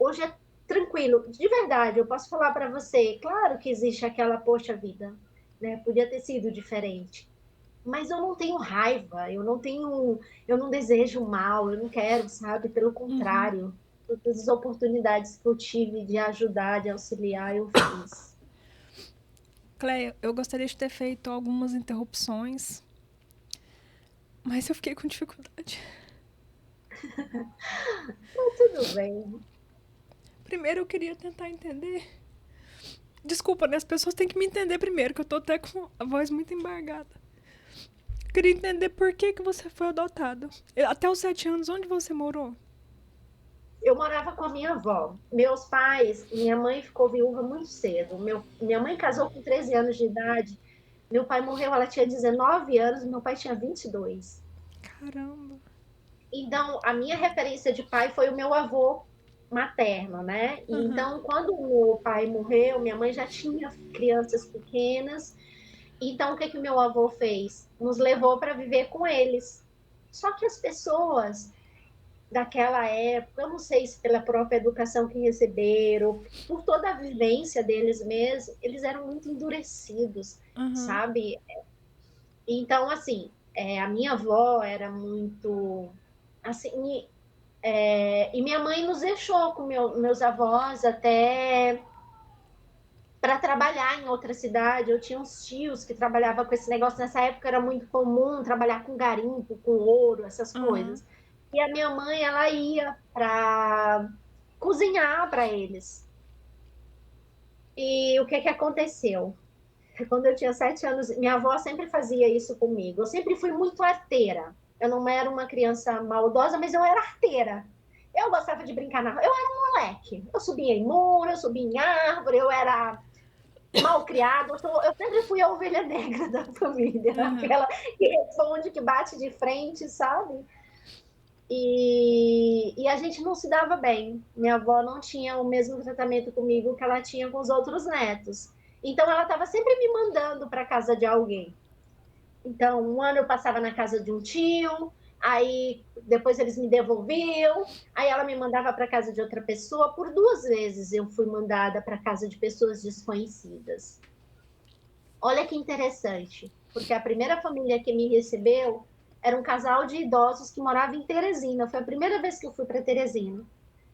hoje é tranquilo, de verdade, eu posso falar para você, claro que existe aquela, poxa vida, né? Podia ter sido diferente. Mas eu não tenho raiva, eu não desejo mal, eu não quero, sabe? Pelo Uhum. contrário, todas as oportunidades que eu tive de ajudar, de auxiliar, eu fiz. Cleia, eu gostaria de ter feito algumas interrupções, mas eu fiquei com dificuldade. Mas tudo bem. Primeiro eu queria tentar entender. Desculpa, né? As pessoas têm que me entender primeiro, que eu tô até com a voz muito embargada. Eu queria entender por que você foi adotado. Até os 7 anos, onde você morou? Eu morava com a minha avó. Meus pais, minha mãe ficou viúva muito cedo. Minha mãe casou com 13 anos de idade. Meu pai morreu, ela tinha 19 anos, meu pai tinha 22. Caramba. Então, a minha referência de pai foi o meu avô materno, né? E Aham. então, quando o meu pai morreu, minha mãe já tinha crianças pequenas. Então, o que que o meu avô fez? Nos levou para viver com eles. Só que as pessoas daquela época, eu não sei se pela própria educação que receberam, por toda a vivência deles mesmos, eles eram muito endurecidos, Aham. sabe? Então, assim, a minha avó era muito assim, e minha mãe nos deixou com meus avós até para trabalhar em outra cidade. Eu tinha uns tios que trabalhavam com esse negócio. Nessa época era muito comum trabalhar com garimpo, com ouro, essas Aham. coisas. E a minha mãe, ela ia para cozinhar para eles. E o que aconteceu? Quando eu tinha 7 anos, minha avó sempre fazia isso comigo. Eu sempre fui muito arteira. Eu não era uma criança maldosa, mas eu era arteira. Eu gostava de brincar na rua. Eu era um moleque. Eu subia em muro, eu subia em árvore, eu era mal criada. Eu sempre fui a ovelha negra da família. Aham. Aquela que responde, que bate de frente, sabe? E a gente não se dava bem. Minha avó não tinha o mesmo tratamento comigo que ela tinha com os outros netos. Então, ela estava sempre me mandando para casa de alguém. Então, um ano eu passava na casa de um tio, aí depois eles me devolviam, aí ela me mandava para casa de outra pessoa. Por 2 vezes eu fui mandada para casa de pessoas desconhecidas. Olha que interessante, porque a primeira família que me recebeu era um casal de idosos que morava em Teresina. Foi a primeira vez que eu fui para Teresina.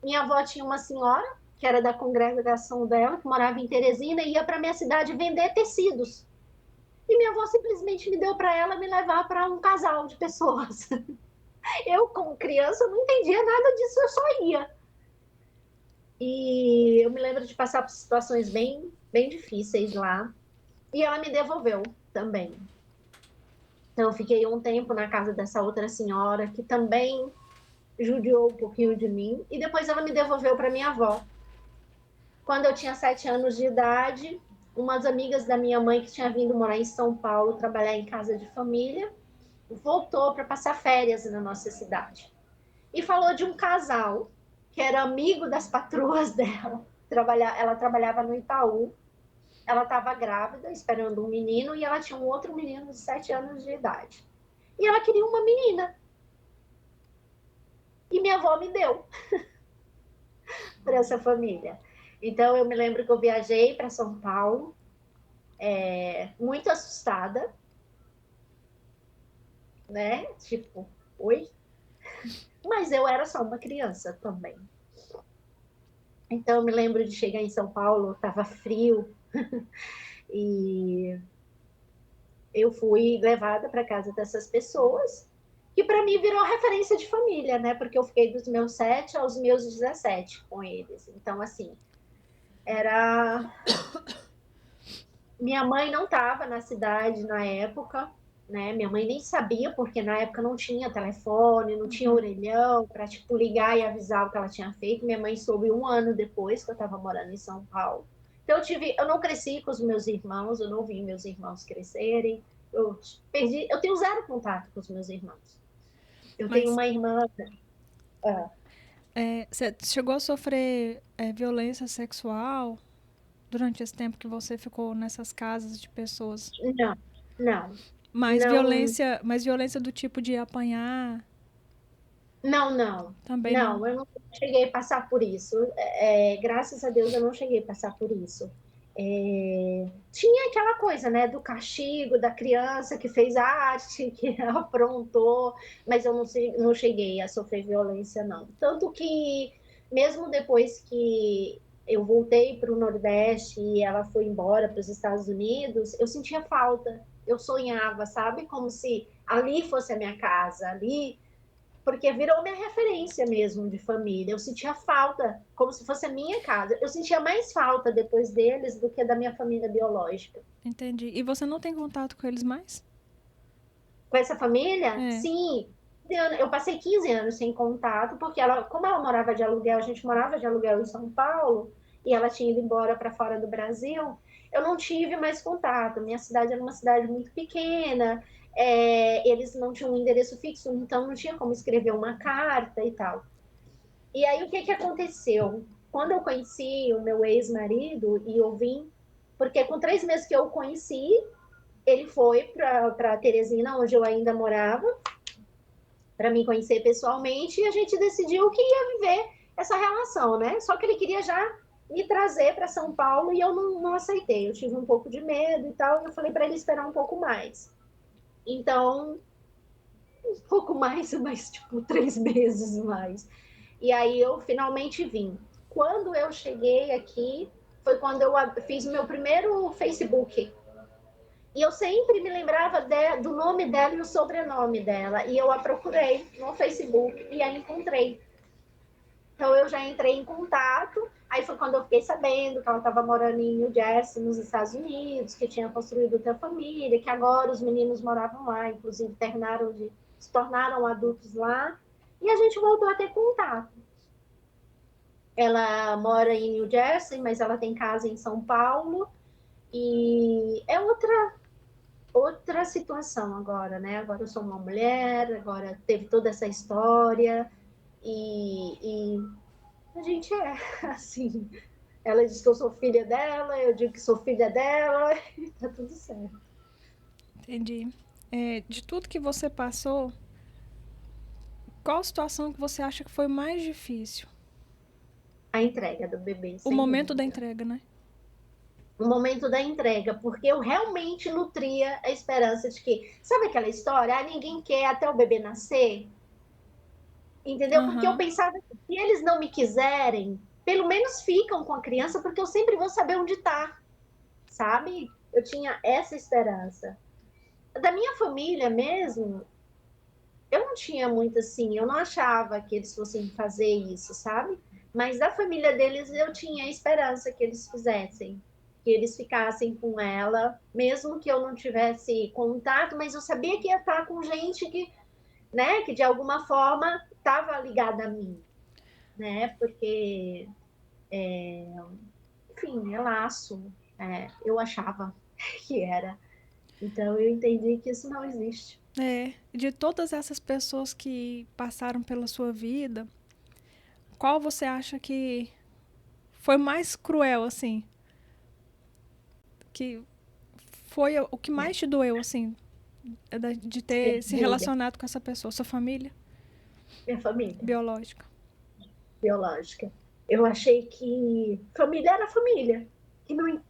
Minha avó tinha uma senhora, que era da congregação dela, que morava em Teresina, e ia para minha cidade vender tecidos. E minha avó simplesmente me deu para ela me levar para um casal de pessoas. Eu, como criança, não entendia nada disso, eu só ia. E eu me lembro de passar por situações bem, bem difíceis lá. E ela me devolveu também. Então, eu fiquei um tempo na casa dessa outra senhora, que também judiou um pouquinho de mim, e depois ela me devolveu para minha avó. Quando eu tinha 7 anos de idade, umas amigas da minha mãe, que tinha vindo morar em São Paulo, trabalhar em casa de família, voltou para passar férias na nossa cidade. E falou de um casal, que era amigo das patroas dela. Ela trabalhava no Itaú, ela estava grávida, esperando um menino, e ela tinha um outro menino de 7 anos de idade. E ela queria uma menina. E minha avó me deu para essa família. Então, eu me lembro que eu viajei para São Paulo, muito assustada, né? Tipo, oi? Mas eu era só uma criança também. Então, eu me lembro de chegar em São Paulo, estava frio, e eu fui levada para casa dessas pessoas, que para mim virou referência de família, né? Porque eu fiquei dos meus 7 aos meus 17 com eles. Então, assim, era. Minha mãe não estava na cidade na época, né? Minha mãe nem sabia, porque na época não tinha telefone, não tinha orelhão para tipo ligar e avisar o que ela tinha feito. Minha mãe soube um ano depois que eu estava morando em São Paulo. Então eu não cresci com os meus irmãos, eu não vi meus irmãos crescerem. Eu tenho zero contato com os meus irmãos. Eu tenho Mas uma irmã. você chegou a sofrer violência sexual durante esse tempo que você ficou nessas casas de pessoas? Não, não, Mais não, violência, mais violência do tipo de apanhar? não, não, Também não. não, eu não cheguei a passar por isso. Graças a Deus eu não cheguei a passar por isso. Tinha aquela coisa, né, do castigo da criança que fez arte, que aprontou, mas eu não cheguei a sofrer violência, não. Tanto que, mesmo depois que eu voltei para o Nordeste e ela foi embora para os Estados Unidos, eu sentia falta. Eu sonhava, sabe? Como se ali fosse a minha casa, ali porque virou minha referência mesmo de família. Eu sentia falta, como se fosse a minha casa. Eu sentia mais falta depois deles do que da minha família biológica. Entendi. E você não tem contato com eles mais? Com essa família, É. sim. Eu passei 15 anos sem contato, porque ela, como ela morava de aluguel, a gente morava de aluguel em São Paulo, e ela tinha ido embora para fora do Brasil, eu não tive mais contato. Minha cidade era uma cidade muito pequena, eles não tinham um endereço fixo, então não tinha como escrever uma carta e tal. E aí, o que aconteceu? Quando eu conheci o meu ex-marido e eu vim, porque com 3 meses que eu o conheci, ele foi para Teresina, onde eu ainda morava, para me conhecer pessoalmente, e a gente decidiu que ia viver essa relação, né? Só que ele queria já me trazer para São Paulo e eu não aceitei. Eu tive um pouco de medo e tal, e eu falei para ele esperar um pouco mais. Então, um pouco mais, mas tipo 3 meses mais. E aí eu finalmente vim. Quando eu cheguei aqui, foi quando eu fiz o meu primeiro Facebook. E eu sempre me lembrava do nome dela e o sobrenome dela. E eu a procurei no Facebook e a encontrei. Então eu já entrei em contato Aí foi quando eu fiquei sabendo que ela estava morando em New Jersey, nos Estados Unidos, que tinha construído outra família, que agora os meninos moravam lá, inclusive se tornaram adultos lá, e a gente voltou a ter contato. Ela mora em New Jersey, mas ela tem casa em São Paulo, e é outra situação agora, né? Agora eu sou uma mulher, agora teve toda essa história, e a gente é assim. Ela diz que eu sou filha dela, eu digo que sou filha dela, e tá tudo certo. Entendi. De tudo que você passou, qual situação que você acha que foi mais difícil? A entrega do bebê, O sem momento da dúvida. entrega, né? O momento da entrega, porque eu realmente nutria a esperança de que, sabe aquela história? Ah, ninguém quer até o bebê nascer, entendeu? Porque eu Aham. pensava que se eles não me quiserem, pelo menos ficam com a criança, porque eu sempre vou saber onde tá, sabe? Eu tinha essa esperança. Da minha família mesmo, eu não tinha muito assim, eu não achava que eles fossem fazer isso, sabe? Mas da família deles eu tinha esperança que eles fizessem, que eles ficassem com ela, mesmo que eu não tivesse contato, mas eu sabia que ia estar com gente que, né, que de alguma forma estava ligada a mim, né? Porque, enfim, é laço, eu achava que era. Então eu entendi que isso não existe. De todas essas pessoas que passaram pela sua vida, qual você acha que foi mais cruel, assim? Que foi o que mais te doeu, assim, de ter Sem se dúvida, relacionado com essa pessoa? Sua família minha família biológica. biológica. Eu achei que família era família. Que não,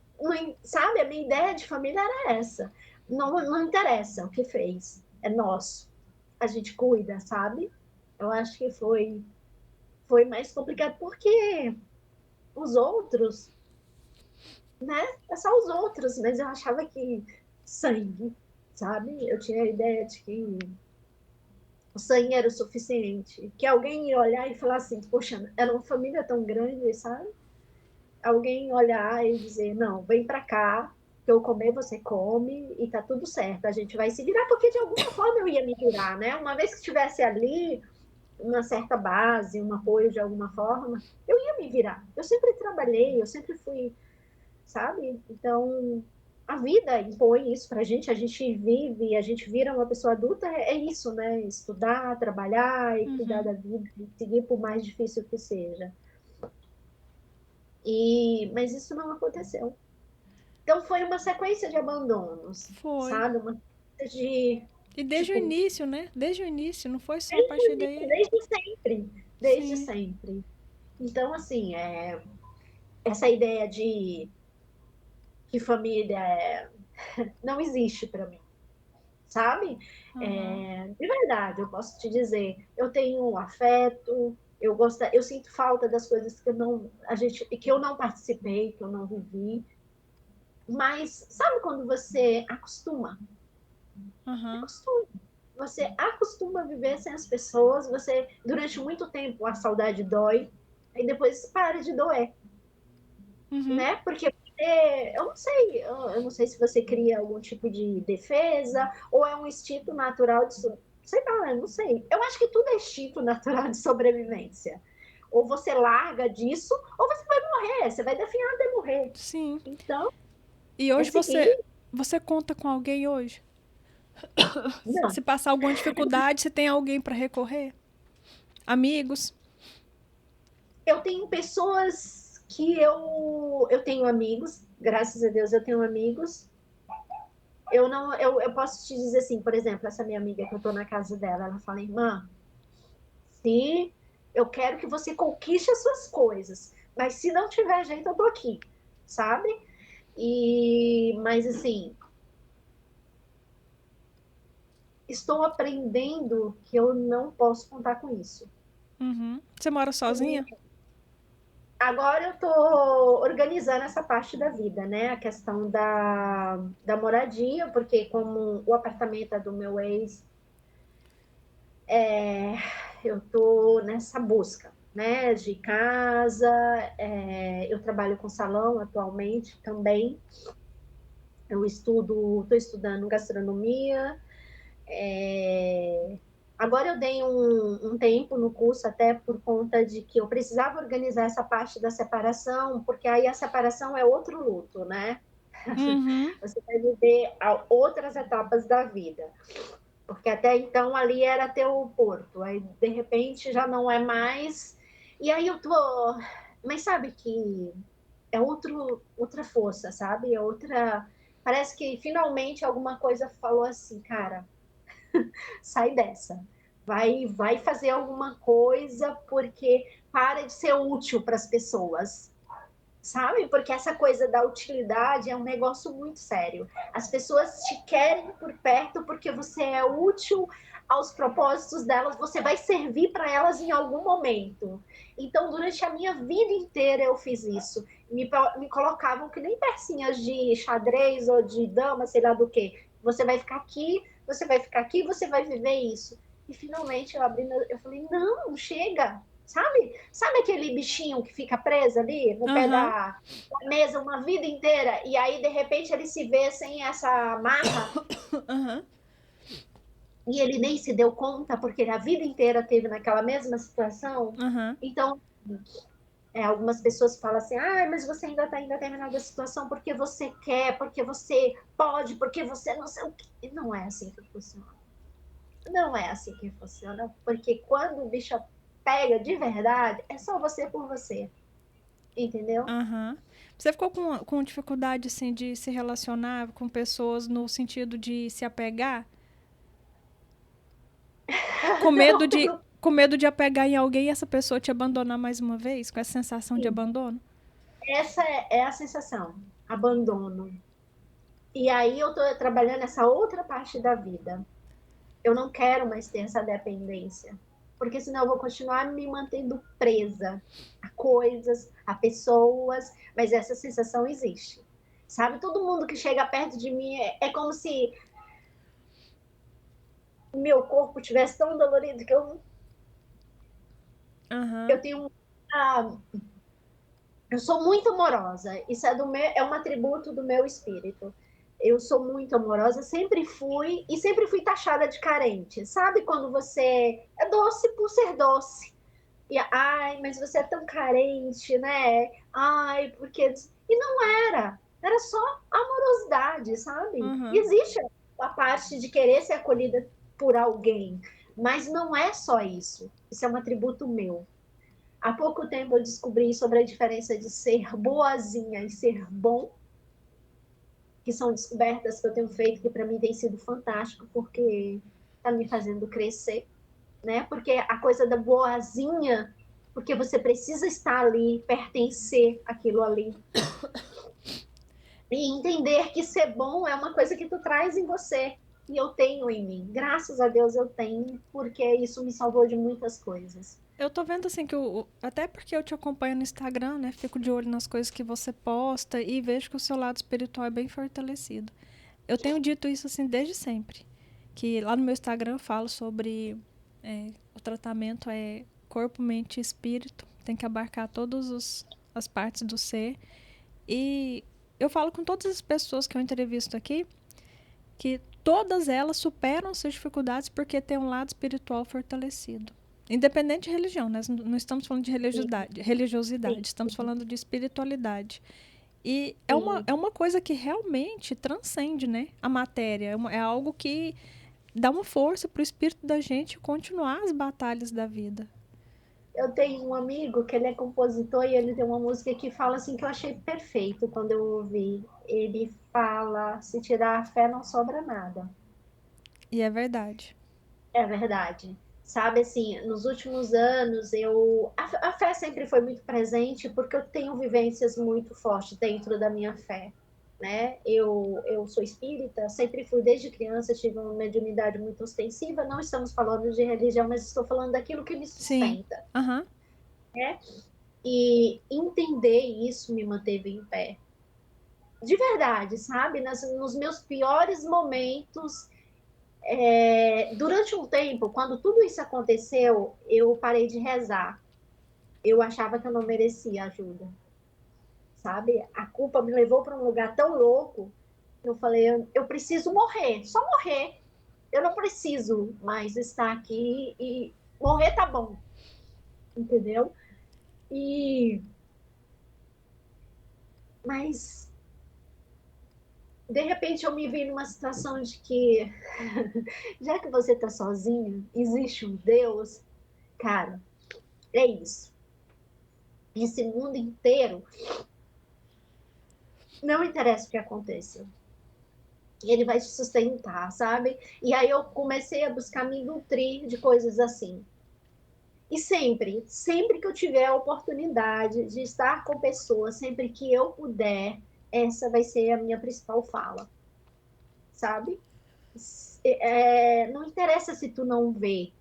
sabe, a minha ideia de família era essa. Não interessa o que fez, é nosso. A gente cuida, sabe? Eu acho que foi mais complicado porque os outros, né? É só os outros, mas eu achava que sangue, sabe? Eu tinha a ideia de que o sangue era o suficiente, que alguém ia olhar e falar assim, poxa, era uma família tão grande, sabe? Alguém olhar e dizer, não, vem para cá, que eu comer, você come, e tá tudo certo, a gente vai se virar, porque de alguma forma eu ia me virar, né? Uma vez que estivesse ali, uma certa base, um apoio de alguma forma, eu ia me virar. Eu sempre trabalhei, eu sempre fui, sabe? Então, a vida impõe isso pra gente, a gente vive, a gente vira uma pessoa adulta, é isso, né? Estudar, trabalhar e cuidar Uhum. da vida, e seguir por mais difícil que seja. Mas isso não aconteceu. Então foi uma sequência de abandonos, Foi. sabe? Uma sequência de, E desde o tipo, início, né? Desde o início, não foi só a partir daí. desde sempre, desde Sim. sempre. Então, assim, essa ideia de que família não existe para mim, sabe? Aham. De verdade, eu posso te dizer, eu tenho um afeto, eu sinto falta das coisas que eu não participei, que eu não vivi, mas sabe quando você acostuma? Aham. Acostuma. Você acostuma a viver sem as pessoas, você, durante muito tempo, a saudade dói, e depois para de doer, Uhum. né? Porque eu não sei se você cria algum tipo de defesa, ou é um instinto natural de, sei lá, eu não sei. Eu acho que tudo é instinto natural de sobrevivência. Ou você larga disso, ou você vai morrer, você vai definhar até morrer. Sim. Então, E é hoje seguir. você conta com alguém hoje? Não, Se passar alguma dificuldade, você tem alguém para recorrer? Amigos? eu tenho pessoas que eu tenho amigos, graças a Deus eu tenho amigos. Eu posso te dizer assim, por exemplo, essa minha amiga que eu tô na casa dela, ela fala, irmã, se eu quero que você conquiste as suas coisas, mas se não tiver jeito, eu tô aqui, sabe? Mas assim, estou aprendendo que eu não posso contar com isso. Uhum. Você mora sozinha? Agora eu estou organizando essa parte da vida, né? A questão da moradia, porque como o apartamento é do meu ex, eu estou nessa busca, né, de casa. Eu trabalho com salão atualmente também. Estou estudando gastronomia. Agora eu dei um tempo no curso até por conta de que eu precisava organizar essa parte da separação, porque aí a separação é outro luto, né? Uhum. Você vai viver outras etapas da vida. Porque até então ali era teu porto, aí de repente já não é mais. E aí eu tô. Mas sabe que é outra força, sabe? É outra. Parece que finalmente alguma coisa falou assim, cara, sai dessa. Vai fazer alguma coisa porque para de ser útil para as pessoas, sabe? Porque essa coisa da utilidade é um negócio muito sério. As pessoas te querem por perto porque você é útil aos propósitos delas, você vai servir para elas em algum momento. Então, durante a minha vida inteira eu fiz isso. Me colocavam que nem pecinhas de xadrez ou de dama, sei lá do que. Você vai ficar aqui, você vai ficar aqui, você vai viver isso. E finalmente eu falei, não, chega, sabe? Sabe aquele bichinho que fica preso ali no pé Aham. da mesa uma vida inteira e aí de repente ele se vê sem essa marra Aham. e ele nem se deu conta porque ele a vida inteira teve naquela mesma situação? Aham. Então, algumas pessoas falam assim, mas você ainda está em determinada situação porque você quer, porque você pode, porque você não sei o quê. E não é assim que funciona. Não é assim que funciona, porque quando o bicho pega de verdade, é só você por você, entendeu? Aham. Você ficou com dificuldade, assim, de se relacionar com pessoas no sentido de se apegar? Com medo Não, de, não. com medo de apegar em alguém e essa pessoa te abandonar mais uma vez? Com essa sensação de abandono? Essa é a sensação, abandono. E aí eu estou trabalhando essa outra parte da vida. Eu não quero mais ter essa dependência, porque senão eu vou continuar me mantendo presa a coisas, a pessoas, mas essa sensação existe. Sabe, todo mundo que chega perto de mim é como se o meu corpo tivesse tão dolorido que Aham. eu tenho eu sou muito amorosa. Isso é um atributo do meu espírito. Eu sou muito amorosa, sempre fui e sempre fui taxada de carente. Sabe quando você é doce por ser doce? E mas você é tão carente, né? Porque e não era só amorosidade, sabe? Aham. Existe a parte de querer ser acolhida por alguém, mas não é só isso. Isso é um atributo meu. Há pouco tempo eu descobri sobre a diferença de ser boazinha e ser bom, que são descobertas que eu tenho feito que para mim tem sido fantástico, porque está me fazendo crescer, né? Porque a coisa da boazinha, porque você precisa estar ali, pertencer àquilo ali. E entender que ser bom é uma coisa que tu traz em você. E eu tenho em mim. Graças a Deus eu tenho, porque isso me salvou de muitas coisas. Eu tô vendo assim que até porque eu te acompanho no Instagram, né? Fico de olho nas coisas que você posta e vejo que o seu lado espiritual é bem fortalecido. Eu tenho dito isso assim desde sempre. Que lá no meu Instagram eu falo sobre o tratamento é corpo, mente e espírito. Tem que abarcar todas as partes do ser. E eu falo com todas as pessoas que eu entrevisto aqui que todas elas superam suas dificuldades porque têm um lado espiritual fortalecido. Independente de religião, nós não estamos falando de Sim, religiosidade, estamos sim, falando de espiritualidade. E sim. é uma coisa que realmente transcende, né, a matéria. É algo que dá uma força para o espírito da gente continuar as batalhas da vida. Eu tenho um amigo que ele é compositor e ele tem uma música que fala assim que eu achei perfeito quando eu ouvi. Ele fala: se tirar a fé não sobra nada. E é verdade. É verdade. Sabe assim, nos últimos anos a fé sempre foi muito presente porque eu tenho vivências muito fortes dentro da minha fé, né? Eu sou espírita, sempre fui desde criança, tive uma mediunidade muito ostensiva. Não estamos falando de religião, mas estou falando daquilo que me Sim. sustenta, Aham. né? E entender isso me manteve em pé. De verdade, sabe? Nos meus piores momentos, durante um tempo, quando tudo isso aconteceu, eu parei de rezar. eu achava que eu não merecia ajuda, sabe? A culpa me levou para um lugar tão louco, que eu falei, eu preciso morrer, só morrer. Eu não preciso mais estar aqui e morrer tá bom, entendeu? E mas de repente eu me vi numa situação de que já que você tá sozinho, existe um Deus, cara, é isso. Esse mundo inteiro, não interessa o que aconteça, ele vai te sustentar, sabe? E aí eu comecei a buscar me nutrir de coisas assim. E sempre que eu tiver a oportunidade de estar com pessoas, sempre que eu puder, essa vai ser a minha principal fala, sabe? Não interessa se tu não vê,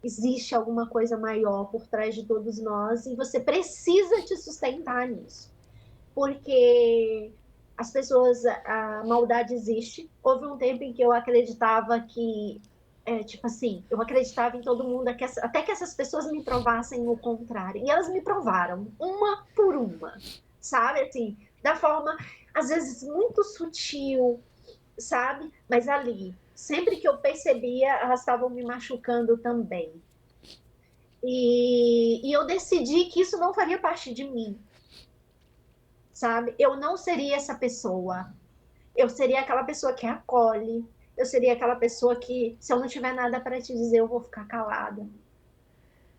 existe alguma coisa maior por trás de todos nós e você precisa te sustentar nisso. Porque as pessoas, a maldade existe. Houve um tempo em que eu acreditava que, tipo assim, eu acreditava em todo mundo, até que essas pessoas me provassem o contrário. E elas me provaram, uma por uma, sabe? Assim, da forma, às vezes, muito sutil, sabe? Mas ali, sempre que eu percebia, elas estavam me machucando também. E eu decidi que isso não faria parte de mim, sabe? Eu não seria essa pessoa. Eu seria aquela pessoa que acolhe. Eu seria aquela pessoa que, se eu não tiver nada para te dizer, eu vou ficar calada,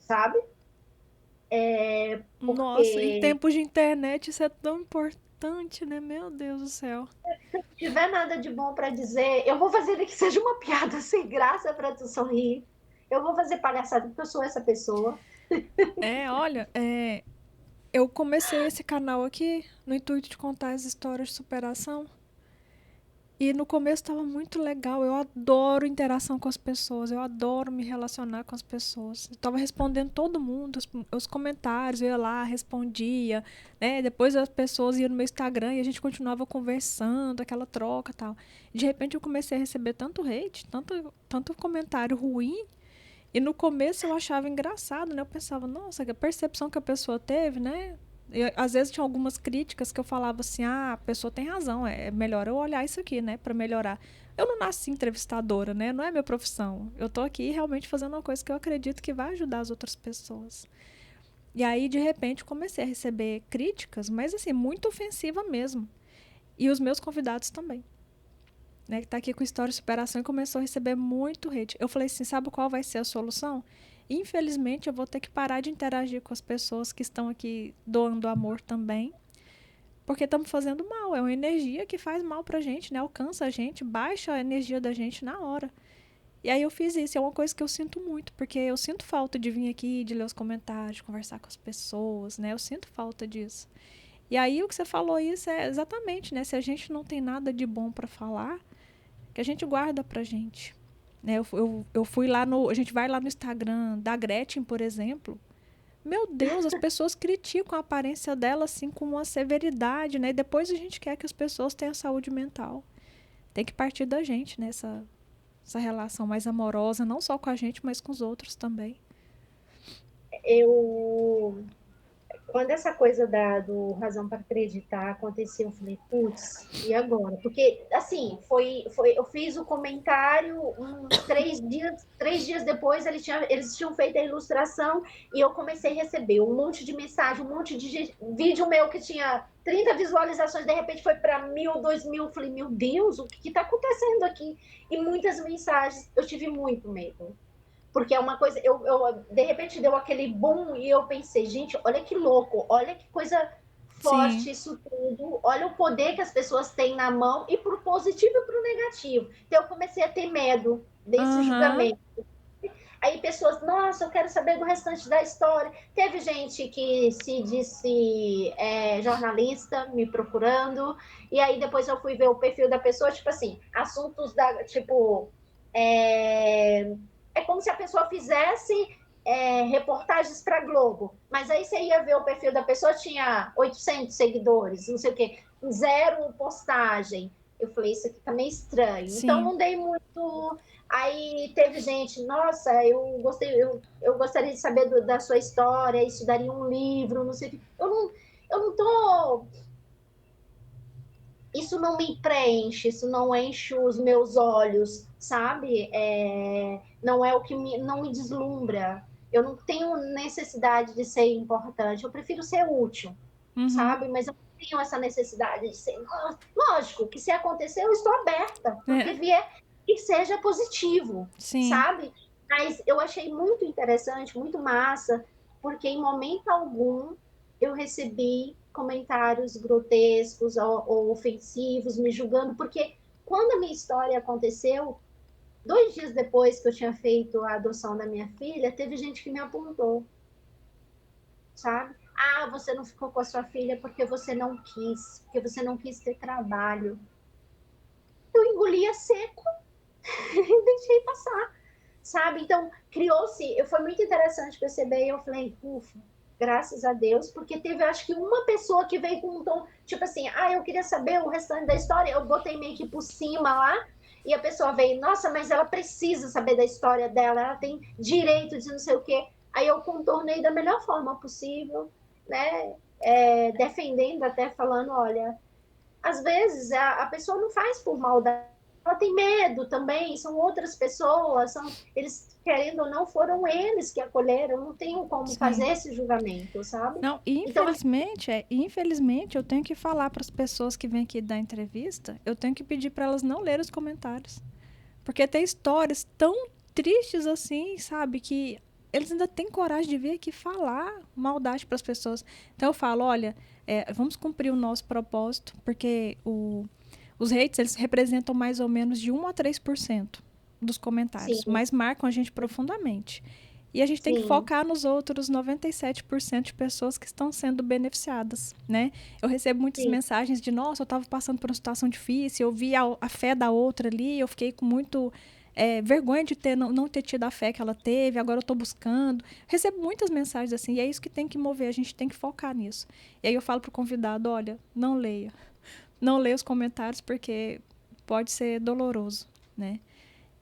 sabe? Nossa, em Porque tempos de internet isso é tão importante, né? Meu Deus do céu. se eu não tiver nada de bom para dizer, eu vou fazer que seja uma piada sem graça para tu sorrir. Eu vou fazer palhaçada porque eu sou essa pessoa. Olha, eu comecei esse canal aqui no intuito de contar as histórias de superação. E no começo estava muito legal. Eu adoro interação com as pessoas. Eu adoro me relacionar com as pessoas. Eu estava respondendo todo mundo, os comentários. Eu ia lá, respondia. Né? Depois as pessoas iam no meu Instagram e a gente continuava conversando, aquela troca e tal. E de repente eu comecei a receber tanto hate, tanto comentário ruim. E no começo eu achava engraçado, né? Eu pensava, nossa, a percepção que a pessoa teve, né? Às vezes tinha algumas críticas que eu falava assim, a pessoa tem razão, é melhor eu olhar isso aqui, né, para melhorar. Eu não nasci entrevistadora, né, não é minha profissão. Eu tô aqui realmente fazendo uma coisa que eu acredito que vai ajudar as outras pessoas. E aí, de repente, comecei a receber críticas, mas assim, muito ofensiva mesmo. E os meus convidados também. Né, que tá aqui com história de superação e começou a receber muito hate. Eu falei assim, sabe qual vai ser a solução? Infelizmente, eu vou ter que parar de interagir com as pessoas que estão aqui doando amor também, porque estamos fazendo mal. É uma energia que faz mal pra gente, né? Alcança a gente, baixa a energia da gente na hora. E aí eu fiz isso. É uma coisa que eu sinto muito, porque eu sinto falta de vir aqui, de ler os comentários, de conversar com as pessoas, né? Eu sinto falta disso. E aí o que você falou isso é exatamente, né? Se a gente não tem nada de bom para falar, que a gente guarda pra gente. Né? Eu fui lá no. A gente vai lá no Instagram da Gretchen, por exemplo. Meu Deus, as pessoas criticam a aparência dela assim com uma severidade, né? E depois a gente quer que as pessoas tenham saúde mental. Tem que partir da gente, né? Essa relação mais amorosa, não só com a gente, mas com os outros também. Eu Quando essa coisa do Razão para Acreditar aconteceu, eu falei, putz, e agora? Porque, assim, eu fiz o comentário uns 3 dias depois eles tinham feito a ilustração e eu comecei a receber um monte de mensagem, um monte de vídeo meu que tinha 30 visualizações, de repente foi para 1.000, 2.000, eu falei, meu Deus, o que está acontecendo aqui? E muitas mensagens, eu tive muito medo, porque é uma coisa, de repente deu aquele boom e eu pensei, gente, olha que louco, olha que coisa Sim. forte isso tudo, olha o poder que as pessoas têm na mão e pro positivo e pro negativo. Então eu comecei a ter medo desse Aham. julgamento. Aí pessoas, nossa, eu quero saber do restante da história. Teve gente que se disse jornalista me procurando, e aí depois eu fui ver o perfil da pessoa, tipo assim, assuntos tipo. É como se a pessoa fizesse reportagens para Globo, mas aí você ia ver o perfil da pessoa, tinha 800 seguidores, não sei o quê, zero postagem. Eu falei, isso aqui tá meio estranho. Então, Sim. não dei muito. Aí teve gente, nossa, eu gostaria de saber da sua história, isso daria um livro, não sei o que. Eu não tô. Isso não me preenche, isso não enche os meus olhos, sabe? Não é o que não me deslumbra. Eu não tenho necessidade de ser importante, eu prefiro ser útil, Uhum. sabe? Mas eu não tenho essa necessidade de ser. Lógico que se acontecer, eu estou aberta, porque É. vier que seja positivo, Sim. sabe? Mas eu achei muito interessante, muito massa, porque em momento algum eu recebi comentários grotescos ou ofensivos, me julgando, porque quando a minha história aconteceu, 2 dias depois que eu tinha feito a adoção da minha filha, teve gente que me apontou, sabe? Ah, você não ficou com a sua filha porque você não quis ter trabalho. Eu engolia seco e deixei passar, sabe? Então, criou-se, foi muito interessante perceber, eu falei, ufa, graças a Deus, porque teve, acho que uma pessoa que veio com um tom, tipo assim, eu queria saber o restante da história, eu botei meio que por cima lá, e a pessoa veio, nossa, mas ela precisa saber da história dela, ela tem direito de não sei o quê. Aí eu contornei da melhor forma possível, né? Defendendo, até falando, olha, às vezes a pessoa não faz por maldade, ela tem medo também, são outras pessoas, eles, querendo ou não, foram eles que acolheram, não tenho como fazer Sim. esse julgamento, sabe? Não, Então, infelizmente eu tenho que falar para as pessoas que vêm aqui dar entrevista, eu tenho que pedir para elas não lerem os comentários. Porque tem histórias tão tristes assim, sabe, que eles ainda têm coragem de vir aqui falar maldade para as pessoas. Então eu falo, olha, vamos cumprir o nosso propósito, porque os hates, eles representam mais ou menos de 1 a 3% dos comentários, sim, mas marcam a gente profundamente. E a gente tem que sim, focar nos outros 97% de pessoas que estão sendo beneficiadas, né? Eu recebo muitas sim, mensagens de, nossa, eu estava passando por uma situação difícil, eu vi a fé da outra ali, eu fiquei com muito vergonha de não ter tido a fé que ela teve, agora eu estou buscando. Recebo muitas mensagens assim, e é isso que tem que mover, a gente tem que focar nisso. E aí eu falo pro convidado, olha, não leia. Não leia os comentários porque pode ser doloroso, né?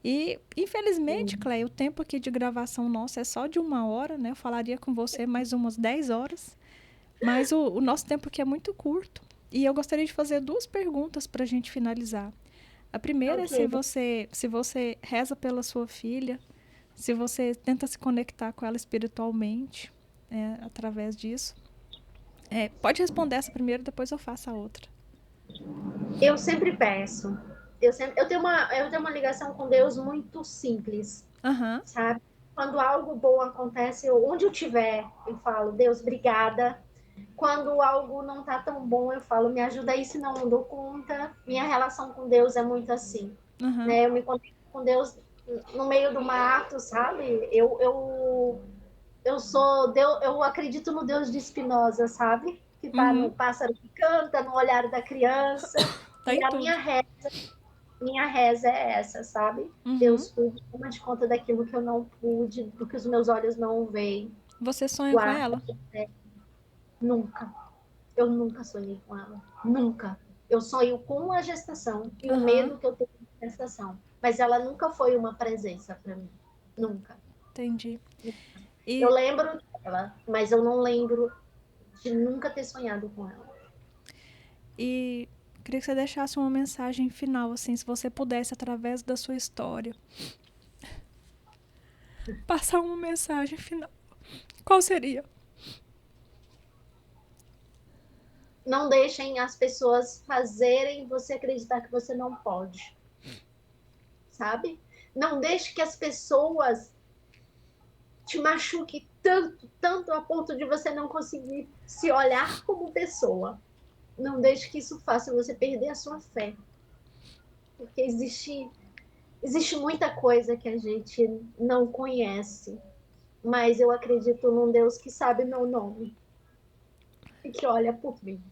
E, infelizmente, sim. Cleia, o tempo aqui de gravação nosso é só de 1 hora, né? Eu falaria com você mais umas 10 horas, mas o nosso tempo aqui é muito curto. E eu gostaria de fazer 2 perguntas para a gente finalizar. A primeira é Ok. se você reza pela sua filha, se você tenta se conectar com ela espiritualmente, através disso. Pode responder essa primeiro, depois eu faço a outra. Eu sempre peço. Eu tenho uma ligação com Deus muito simples, Aham, sabe? Quando algo bom acontece, onde eu estiver, eu falo, Deus, obrigada. Quando algo não está tão bom, eu falo, me ajuda aí, senão eu não dou conta. Minha relação com Deus é muito assim, aham, né? Eu me conecto com Deus no meio do mato, sabe? Eu sou Deus, eu acredito no Deus de Spinoza, sabe? Que está no uhum. pássaro que canta, no olhar da criança. Tá E em a tudo. minha reza é essa, sabe? Uhum. Deus, cuide, toma de conta daquilo que eu não pude, do que os meus olhos não veem. Você sonha com Guarda. ela? Nunca. Eu nunca sonhei com ela. Nunca. Eu sonho com a gestação e o Aham, medo que eu tenho da gestação. Mas ela nunca foi uma presença para mim. Nunca. entendi. Eu E, lembro dela, mas eu não lembro de nunca ter sonhado com ela. e queria que você deixasse uma mensagem final, assim, se você pudesse, através da sua história, passar uma mensagem final. Qual seria? Não deixem as pessoas fazerem você acreditar que você não pode, sabe? Não deixe que as pessoas te machuque tanto, tanto a ponto de você não conseguir se olhar como pessoa. Não deixe que isso faça você perder a sua fé, porque existe muita coisa que a gente não conhece, mas eu acredito num Deus que sabe meu nome e que olha por mim.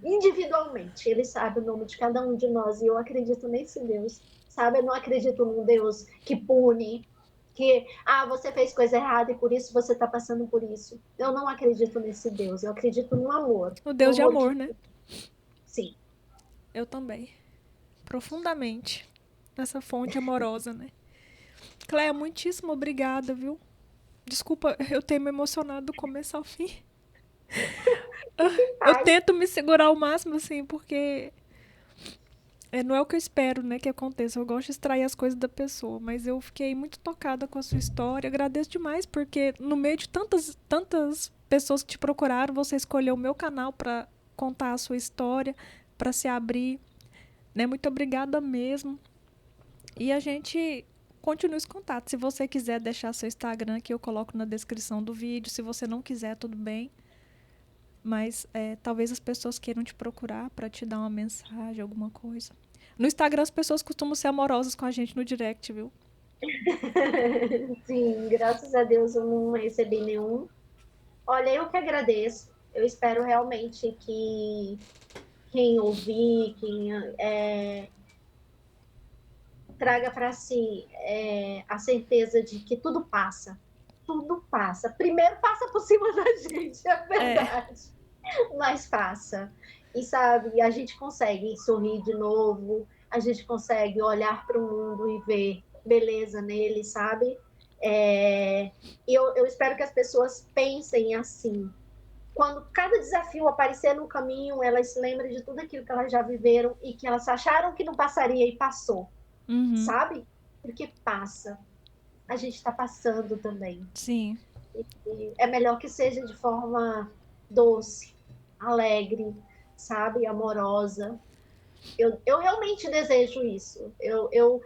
Individualmente, ele sabe o nome de cada um de nós e eu acredito nesse Deus, sabe? Eu não acredito num Deus que pune, que, você fez coisa errada e por isso você está passando por isso. Eu não acredito nesse Deus, eu acredito no amor, O no Deus de amor de amor, né? sim. Eu também. profundamente nessa fonte amorosa, né? Cléia, muitíssimo obrigada, viu? Desculpa, eu tenho me emocionado do começo ao fim. Eu tento me segurar ao máximo, assim, porque não é o que eu espero, né, que aconteça. Eu gosto de extrair as coisas da pessoa, mas eu fiquei muito tocada com a sua história. Agradeço demais, porque no meio de tantas pessoas que te procuraram, você escolheu o meu canal para contar a sua história, para se abrir, né? Muito obrigada mesmo. E a gente continua esse contato. Se você quiser deixar seu Instagram aqui, eu coloco na descrição do vídeo. Se você não quiser, tudo bem. Mas talvez as pessoas queiram te procurar para te dar uma mensagem, alguma coisa. No Instagram as pessoas costumam ser amorosas com a gente no direct, viu? Sim, graças a Deus eu não recebi nenhum. Olha, eu que agradeço. Eu espero realmente que quem ouvir, quem traga para si a certeza de que tudo passa. Tudo passa. Primeiro passa por cima da gente, é verdade. Mas passa. E sabe, a gente consegue sorrir de novo, a gente consegue olhar para o mundo e ver beleza nele, sabe? Eu espero que as pessoas pensem assim. Quando cada desafio aparecer no caminho, elas se lembrem de tudo aquilo que elas já viveram e que elas acharam que não passaria e passou, sabe? Porque passa. A gente está passando também. Sim. E é melhor que seja de forma doce, alegre, sabe? Amorosa. Eu realmente desejo isso. Eu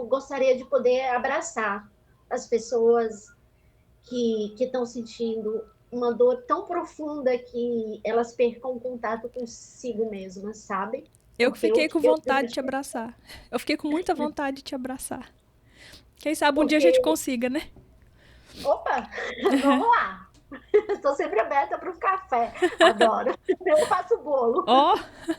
gostaria de poder abraçar as pessoas que estão sentindo uma dor tão profunda que elas percam o contato consigo mesmas, sabe? Eu que Porque fiquei com eu vontade de te abraçar. Eu fiquei com muita vontade de te abraçar. Quem sabe um dia a porque... gente consiga, né? Opa, vamos lá. Estou sempre aberta para um café. Adoro. Eu faço bolo. Ó! Oh.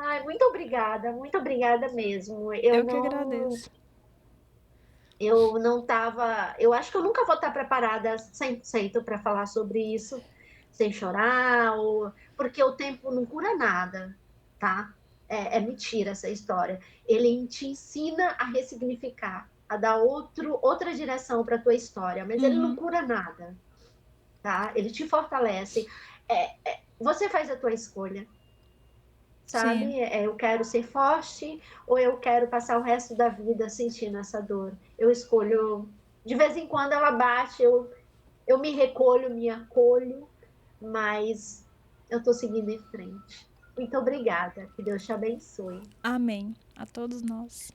Ai, muito obrigada mesmo. Eu que agradeço. Eu não estava, eu acho que eu nunca vou estar preparada 100% para falar sobre isso, sem chorar, porque o tempo não cura nada, tá? É mentira essa história. Ele te ensina a ressignificar, a dar outra direção para a tua história, mas ele não cura nada, tá? Ele te fortalece. Você faz a tua escolha, sabe? Eu quero ser forte ou eu quero passar o resto da vida sentindo essa dor. Eu escolho, de vez em quando ela bate, eu me recolho, me acolho, mas eu tô seguindo em frente. Muito obrigada, que Deus te abençoe. Amém. A todos nós.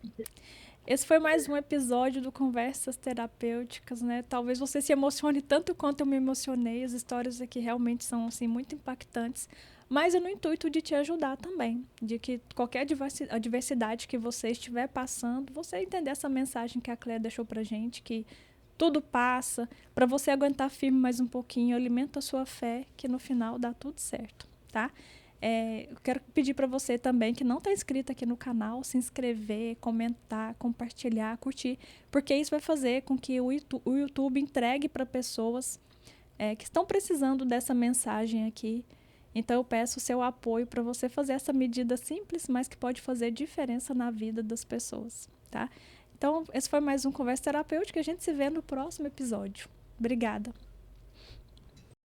Esse foi mais um episódio do Conversas Terapêuticas, né? Talvez você se emocione tanto quanto eu me emocionei. As histórias aqui realmente são, assim, muito impactantes. Mas é no intuito de te ajudar também. De que qualquer adversidade que você estiver passando, você entender essa mensagem que a Cléia deixou pra gente, que tudo passa. Para você aguentar firme mais um pouquinho, alimenta a sua fé, que no final dá tudo certo, tá? Eu quero pedir para você também, que não está inscrito aqui no canal, se inscrever, comentar, compartilhar, curtir, porque isso vai fazer com que o YouTube entregue para pessoas que estão precisando dessa mensagem aqui. Então eu peço o seu apoio para você fazer essa medida simples, mas que pode fazer diferença na vida das pessoas, tá? Então esse foi mais um Conversa Terapêutica, a gente se vê no próximo episódio. Obrigada!